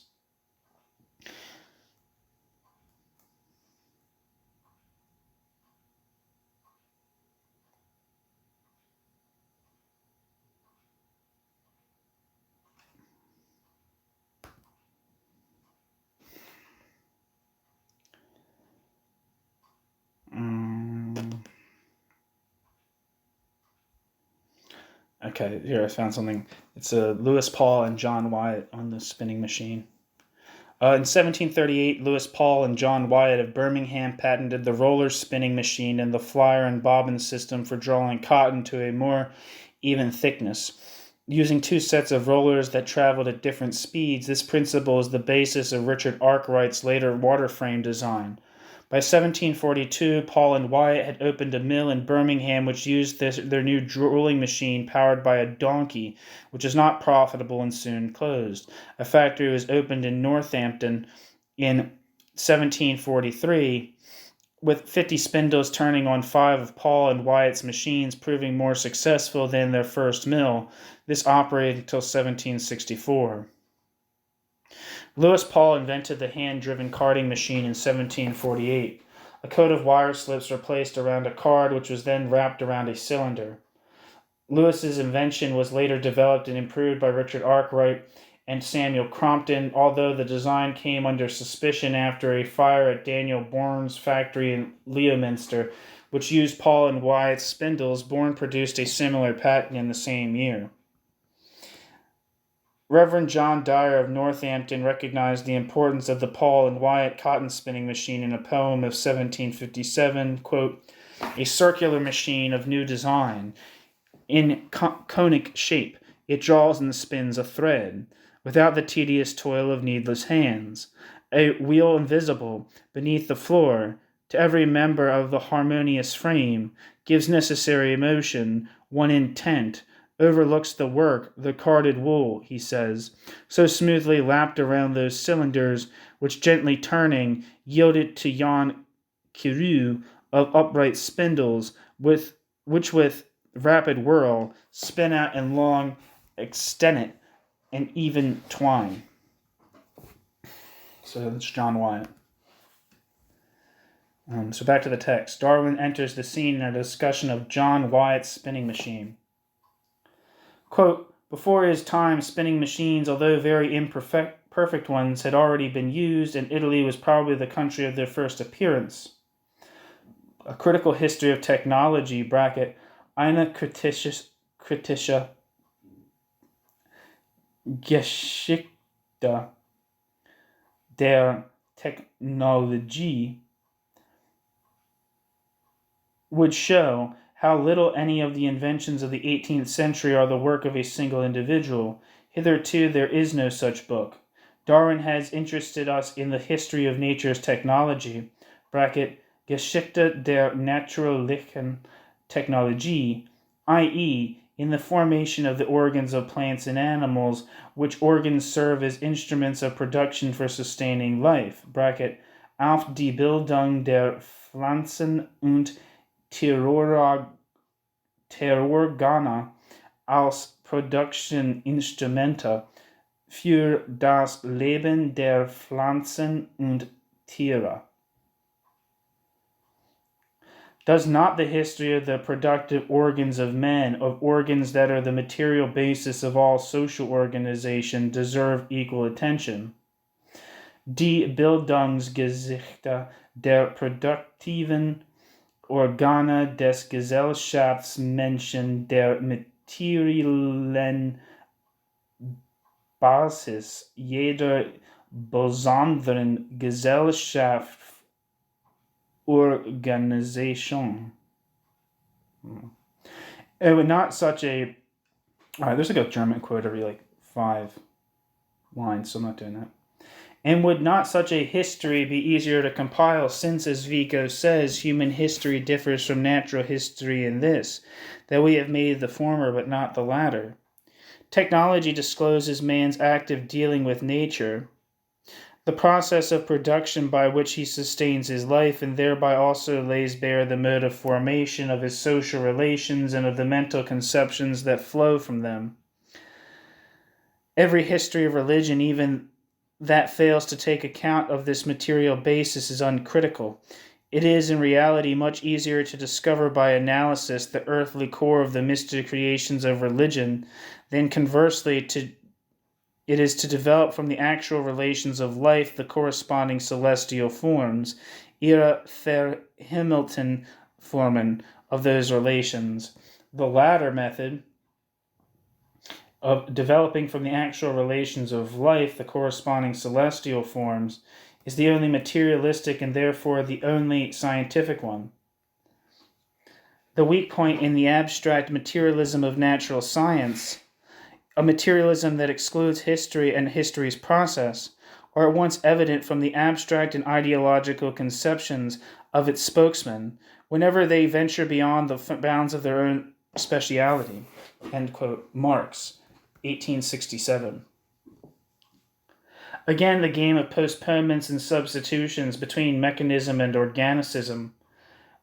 Okay, here I found something. It's Lewis Paul and John Wyatt on the spinning machine. In 1738, Lewis Paul and John Wyatt of Birmingham patented the roller spinning machine and the flyer and bobbin system for drawing cotton to a more even thickness. Using two sets of rollers that traveled at different speeds, this principle is the basis of Richard Arkwright's later water frame design. By 1742, Paul and Wyatt had opened a mill in Birmingham which used their new rolling machine powered by a donkey, which was not profitable and soon closed. A factory was opened in Northampton in 1743, with 50 spindles turning on 5 of Paul and Wyatt's machines, proving more successful than their first mill. This operated until 1764. Lewis Paul invented the hand-driven carding machine in 1748. A coat of wire slips were placed around a card, which was then wrapped around a cylinder. Lewis's invention was later developed and improved by Richard Arkwright and Samuel Crompton, although the design came under suspicion after a fire at Daniel Bourne's factory in Leominster, which used Paul and Wyatt's spindles. Bourne produced a similar patent in the same year. Reverend John Dyer of Northampton recognized the importance of the Paul and Wyatt cotton spinning machine in a poem of 1757, quote, "A circular machine of new design. In conic shape, it draws and spins a thread, without the tedious toil of needless hands. A wheel invisible beneath the floor, to every member of the harmonious frame, gives necessary motion, one intent, overlooks the work, the carded wool," he says, "so smoothly lapped around those cylinders, which gently turning, yielded to yon curew of upright spindles, which with rapid whirl spin out in long extent and even twine." So that's John Wyatt. So back to the text. Darwin enters the scene in a discussion of John Wyatt's spinning machine. Quote, "Before his time, spinning machines, although very imperfect ones, had already been used, and Italy was probably the country of their first appearance. A critical history of technology, bracket, eine kritische Geschichte der Technologie, would show how little any of the inventions of the 18th century are the work of a single individual. Hitherto there is no such book. Darwin has interested us in the history of nature's technology, bracket, Geschichte der natürlichen Technologie, i.e., in the formation of the organs of plants and animals, which organs serve as instruments of production for sustaining life, bracket, auf die Bildung der Pflanzen und Terrororgane als Produktionsinstrumente für das Leben der Pflanzen und Tiere. Does not the history of the productive organs of men, of organs that are the material basis of all social organization, deserve equal attention? Die Bildungsgeschichte der produktiven Organe des Gesellschaftsmenschen, der materiellen Basis jeder besonderen Gesellschaftsorganisation. It would not such a... Alright, there's like a German quote every like 5 lines, so I'm not doing that. And would not such a history be easier to compile, since, as Vico says, human history differs from natural history in this, that we have made the former but not the latter? Technology discloses man's active dealing with nature, the process of production by which he sustains his life, and thereby also lays bare the mode of formation of his social relations and of the mental conceptions that flow from them. Every history of religion, even that fails to take account of this material basis, is uncritical. It is in reality much easier to discover by analysis the earthly core of the mystic creations of religion than conversely it is to develop from the actual relations of life the corresponding celestial forms, ihre Verhimmelten-Formen of those relations. The latter method of developing from the actual relations of life the corresponding celestial forms is the only materialistic and therefore the only scientific one. The weak point in the abstract materialism of natural science, a materialism that excludes history and history's process, are at once evident from the abstract and ideological conceptions of its spokesmen whenever they venture beyond the bounds of their own speciality. End quote. Marx, 1867. Again, the game of postponements and substitutions between mechanism and organicism,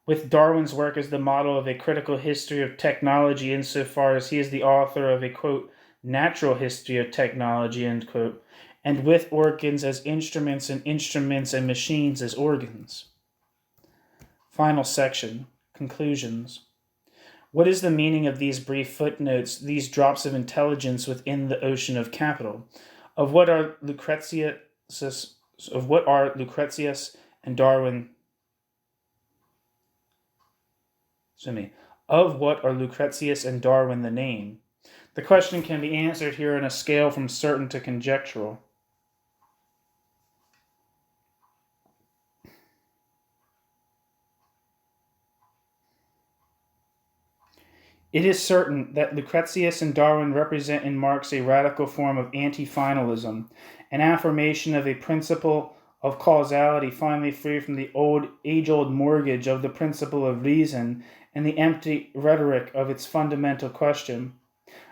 with Darwin's work as the model of a critical history of technology insofar as he is the author of a, quote, natural history of technology, end quote, and with organs as instruments and machines as organs. Final section. Conclusions. What is the meaning of these brief footnotes, these drops of intelligence within the ocean of capital? Of what are Lucretius and Darwin? Of what are Lucretius and Darwin the name? The question can be answered here on a scale from certain to conjectural. It is certain that Lucretius and Darwin represent in Marx a radical form of anti-finalism, an affirmation of a principle of causality finally free from the age-old mortgage of the principle of reason and the empty rhetoric of its fundamental question.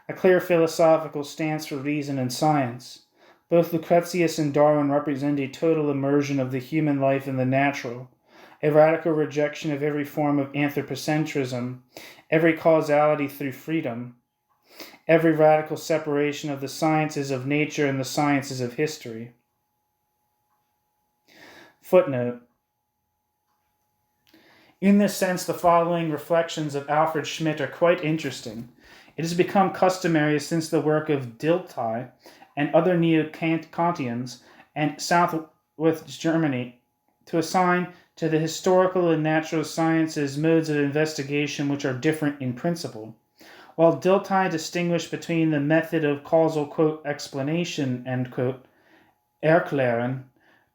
A clear philosophical stance for reason and science. Both Lucretius and Darwin represent a total immersion of the human life in the natural, a radical rejection of every form of anthropocentrism, every causality through freedom, every radical separation of the sciences of nature and the sciences of history. Footnote. In this sense, the following reflections of Alfred Schmidt are quite interesting. It has become customary since the work of Dilthey and other neo-Kantians and Southwest Germany to assign to the historical and natural sciences modes of investigation which are different in principle. While Dilthey distinguished between the method of causal, quote, explanation, end quote, Erklären,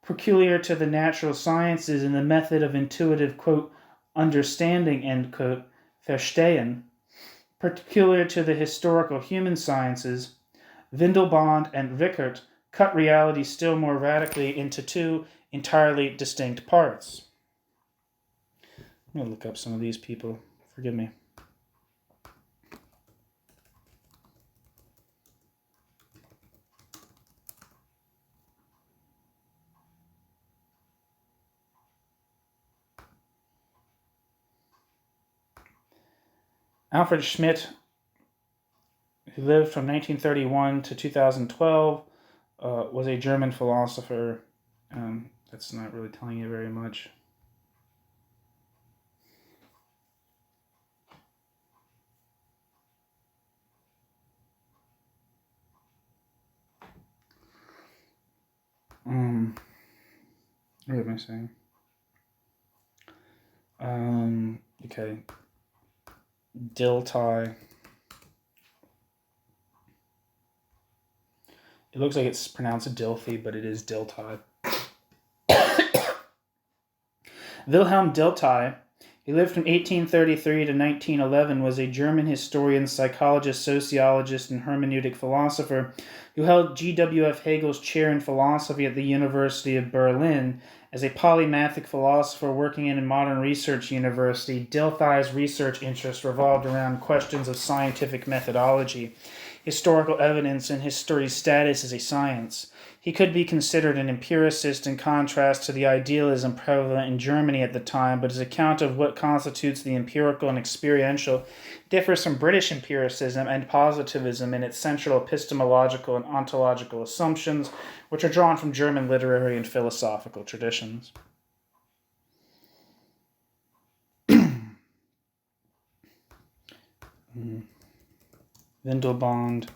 peculiar to the natural sciences, and the method of intuitive, quote, understanding, end quote, Verstehen, peculiar to the historical human sciences, Windelband and Rickert cut reality still more radically into two entirely distinct parts. I'm going to look up some of these people. Forgive me. Alfred Schmidt, who lived from 1931 to 2012, was a German philosopher. That's not really telling you very much. What am I saying? Okay. Dilthey. It looks like it's pronounced Dilthey, but it is Dilthey. Wilhelm Dilthey, he lived from 1833 to 1911, was a German historian, psychologist, sociologist, and hermeneutic philosopher who held G.W.F. Hegel's chair in philosophy at the University of Berlin. As a polymathic philosopher working in a modern research university, Dilthey's research interest revolved around questions of scientific methodology, historical evidence, and history's status as a science. He could be considered an empiricist in contrast to the idealism prevalent in Germany at the time, but his account of what constitutes the empirical and experiential differs from British empiricism and positivism in its central epistemological and ontological assumptions, which are drawn from German literary and philosophical traditions. Windelband.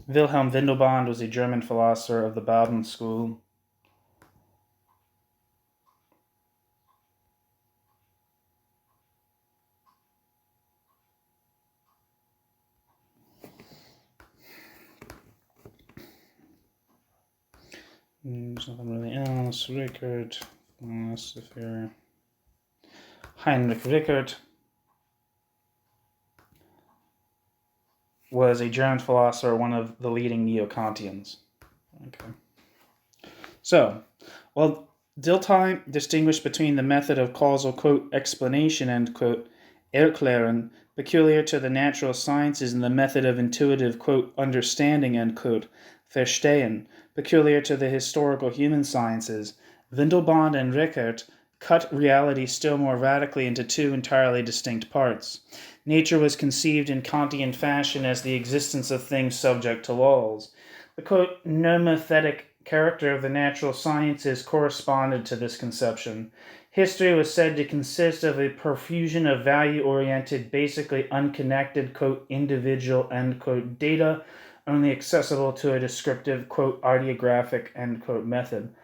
Wilhelm Windelband was a German philosopher of the Baden school. There's nothing really else. Rickert, philosopher. Heinrich Rickert was a German philosopher, one of the leading neo-Kantians. Okay. So, while Dilthey distinguished between the method of causal, quote, explanation, end quote, Erklären, peculiar to the natural sciences, and the method of intuitive, quote, understanding, end quote, Verstehen, peculiar to the historical human sciences, Windelband and Rickert cut reality still more radically into two entirely distinct parts. Nature was conceived in Kantian fashion as the existence of things subject to laws. The, quote, nomothetic character of the natural sciences corresponded to this conception. History was said to consist of a profusion of value-oriented, basically unconnected, quote, individual, end quote, data, only accessible to a descriptive, quote, ideographic, end quote, method.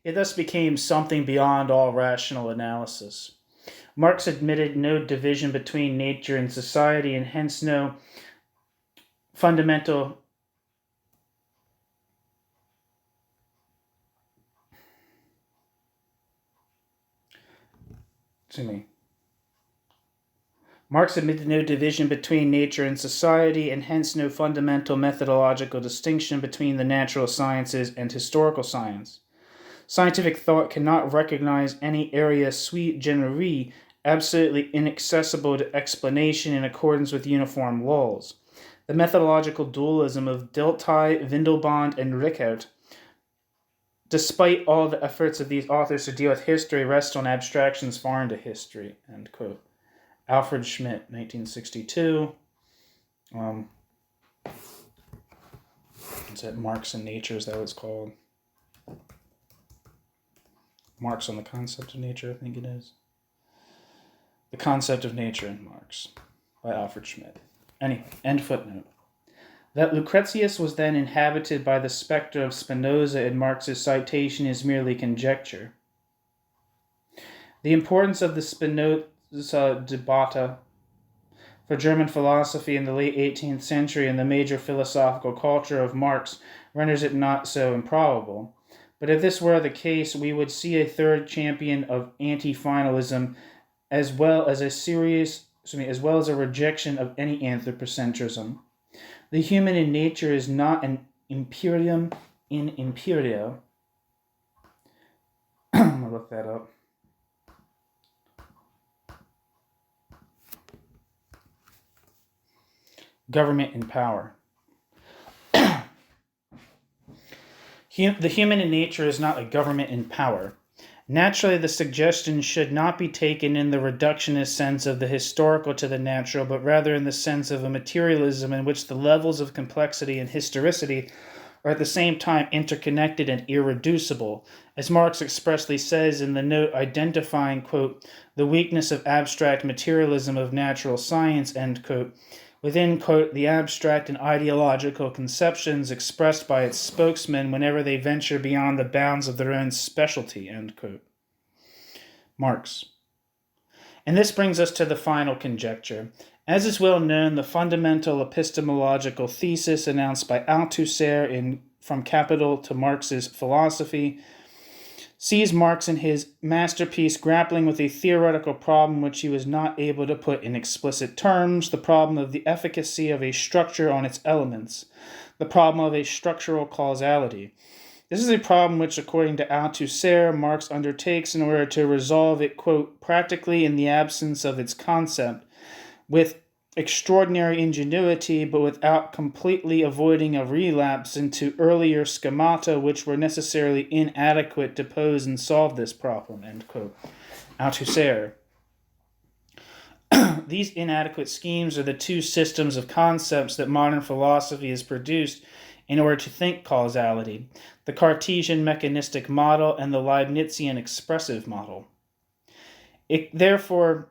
It thus became something beyond all rational analysis. Marx admitted no division between nature and society, and hence no fundamental Marx admitted no division between nature and society, and hence no fundamental methodological distinction between the natural sciences and historical science. Scientific thought cannot recognize any area sui generis, absolutely inaccessible to explanation in accordance with uniform laws. The methodological dualism of Dilthey, Windelband, and Rickert, despite all the efforts of these authors to deal with history, rests on abstractions foreign to history. End quote. Alfred Schmidt, 1962. Is that Marx and Nature? Is that what it's called? Marx on the Concept of Nature, I think it is. The Concept of Nature in Marx by Alfred Schmidt. Anyway, end footnote. That Lucretius was then inhabited by the specter of Spinoza in Marx's citation is merely conjecture. The importance of the Spinoza Debatte for German philosophy in the late 18th century and the major philosophical culture of Marx renders it not so improbable. But if this were the case, we would see a third champion of anti-finalism, as well as a rejection of any anthropocentrism. The human in nature is not an imperium in imperio. I'm going to look that up. Government in power. The human in nature is not a government in power. Naturally, the suggestion should not be taken in the reductionist sense of the historical to the natural, but rather in the sense of a materialism in which the levels of complexity and historicity are at the same time interconnected and irreducible, as Marx expressly says in the note identifying, quote, the weakness of abstract materialism of natural science, end quote, within, quote, the abstract and ideological conceptions expressed by its spokesmen whenever they venture beyond the bounds of their own specialty, end quote. Marx. And this brings us to the final conjecture. As is well known, the fundamental epistemological thesis announced by Althusser in From Capital to Marx's Philosophy sees Marx in his masterpiece grappling with a theoretical problem which he was not able to put in explicit terms, the problem of the efficacy of a structure on its elements, the problem of a structural causality. This is a problem which, according to Althusser, Marx undertakes in order to resolve it, quote, practically in the absence of its concept, with extraordinary ingenuity, but without completely avoiding a relapse into earlier schemata which were necessarily inadequate to pose and solve this problem, end quote. Althusser. These inadequate schemes are the two systems of concepts that modern philosophy has produced in order to think causality, the Cartesian mechanistic model and the Leibnizian expressive model. It could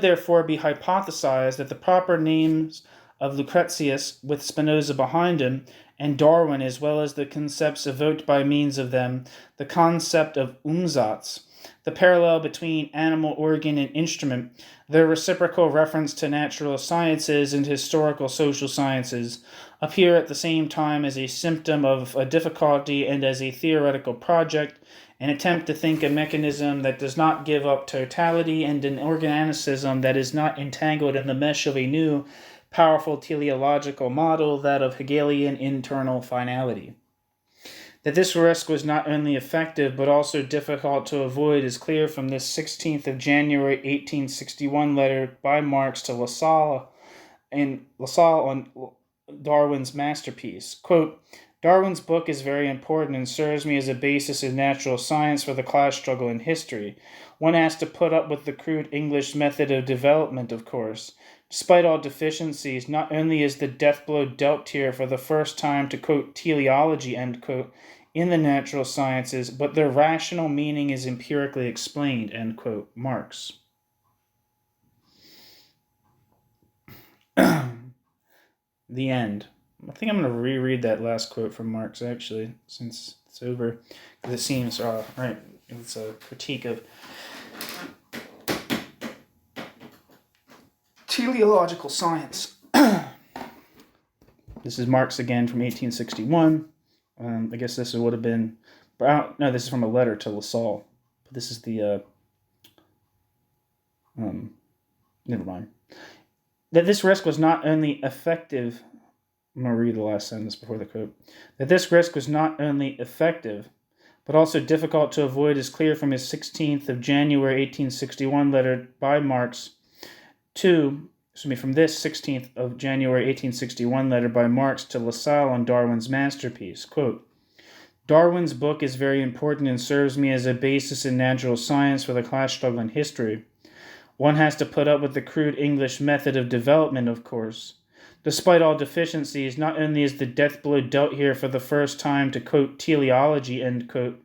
therefore be hypothesized that the proper names of Lucretius, with Spinoza behind him, and Darwin, as well as the concepts evoked by means of them, the concept of Umsatz, the parallel between animal organ and instrument, their reciprocal reference to natural sciences and historical social sciences, appear at the same time as a symptom of a difficulty and as a theoretical project, an attempt to think a mechanism that does not give up totality and an organicism that is not entangled in the mesh of a new, powerful teleological model, that of Hegelian internal finality. That this risk was not only effective but also difficult to avoid is clear from this 16th of January 1861 letter by Marx to Lassalle on Darwin's masterpiece. Quote, Darwin's book is very important and serves me as a basis in natural science for the class struggle in history. One has to put up with the crude English method of development, of course. Despite all deficiencies, not only is the death blow dealt here for the first time to, quote, teleology, end quote, in the natural sciences, but their rational meaning is empirically explained, end quote. Marx. The end. I think I'm going to reread that last quote from Marx, actually, since it's over. Because it seems, right, it's a critique of teleological science. This is Marx again from 1861. I guess this would have been, no, this is from a letter to Lassalle. But this is the, never mind. That this risk was not only effective, I'm going to read the last sentence before the quote. That this risk was not only effective, but also difficult to avoid is clear from his 16th of January 1861 letter by Marx from this 16th of January 1861 letter by Marx to Lassalle on Darwin's masterpiece. Quote, Darwin's book is very important and serves me as a basis in natural science for the class struggle in history. One has to put up with the crude English method of development, of course. Despite all deficiencies, not only is the death blow dealt here for the first time to, quote, teleology, end quote,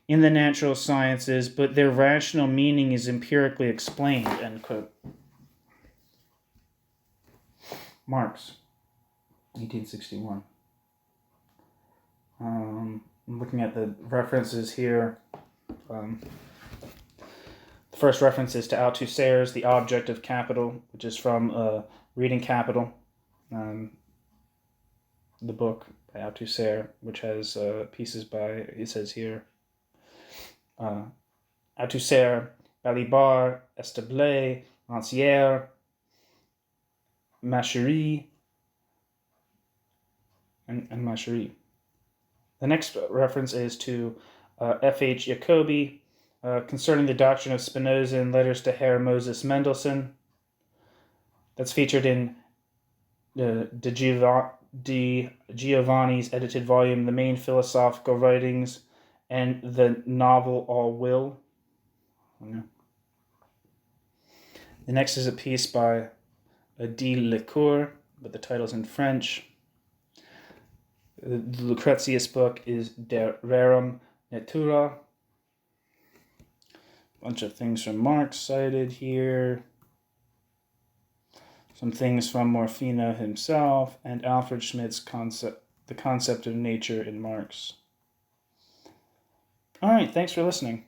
in the natural sciences, but their rational meaning is empirically explained, end quote. Marx, 1861. I'm looking at the references here. The first reference is to Althusser's The Object of Capital, which is from Reading Capital, the book by Althusser, which has pieces by, it says here, Althusser, Balibar, Establé, Rancière, Machiavelli, and Machiavelli. The next reference is to F.H. Jacobi concerning the doctrine of Spinoza in Letters to Herr Moses Mendelssohn. That's featured in De Giovanni's edited volume, The Main Philosophical Writings, and the novel All Will. The next is a piece by D. Lecour, but the title's in French. The Lucretius book is De Rerum Natura. Bunch of things from Marx cited here. Some things from Morfino himself, and Alfred Schmidt's The Concept of Nature in Marx. All right, thanks for listening.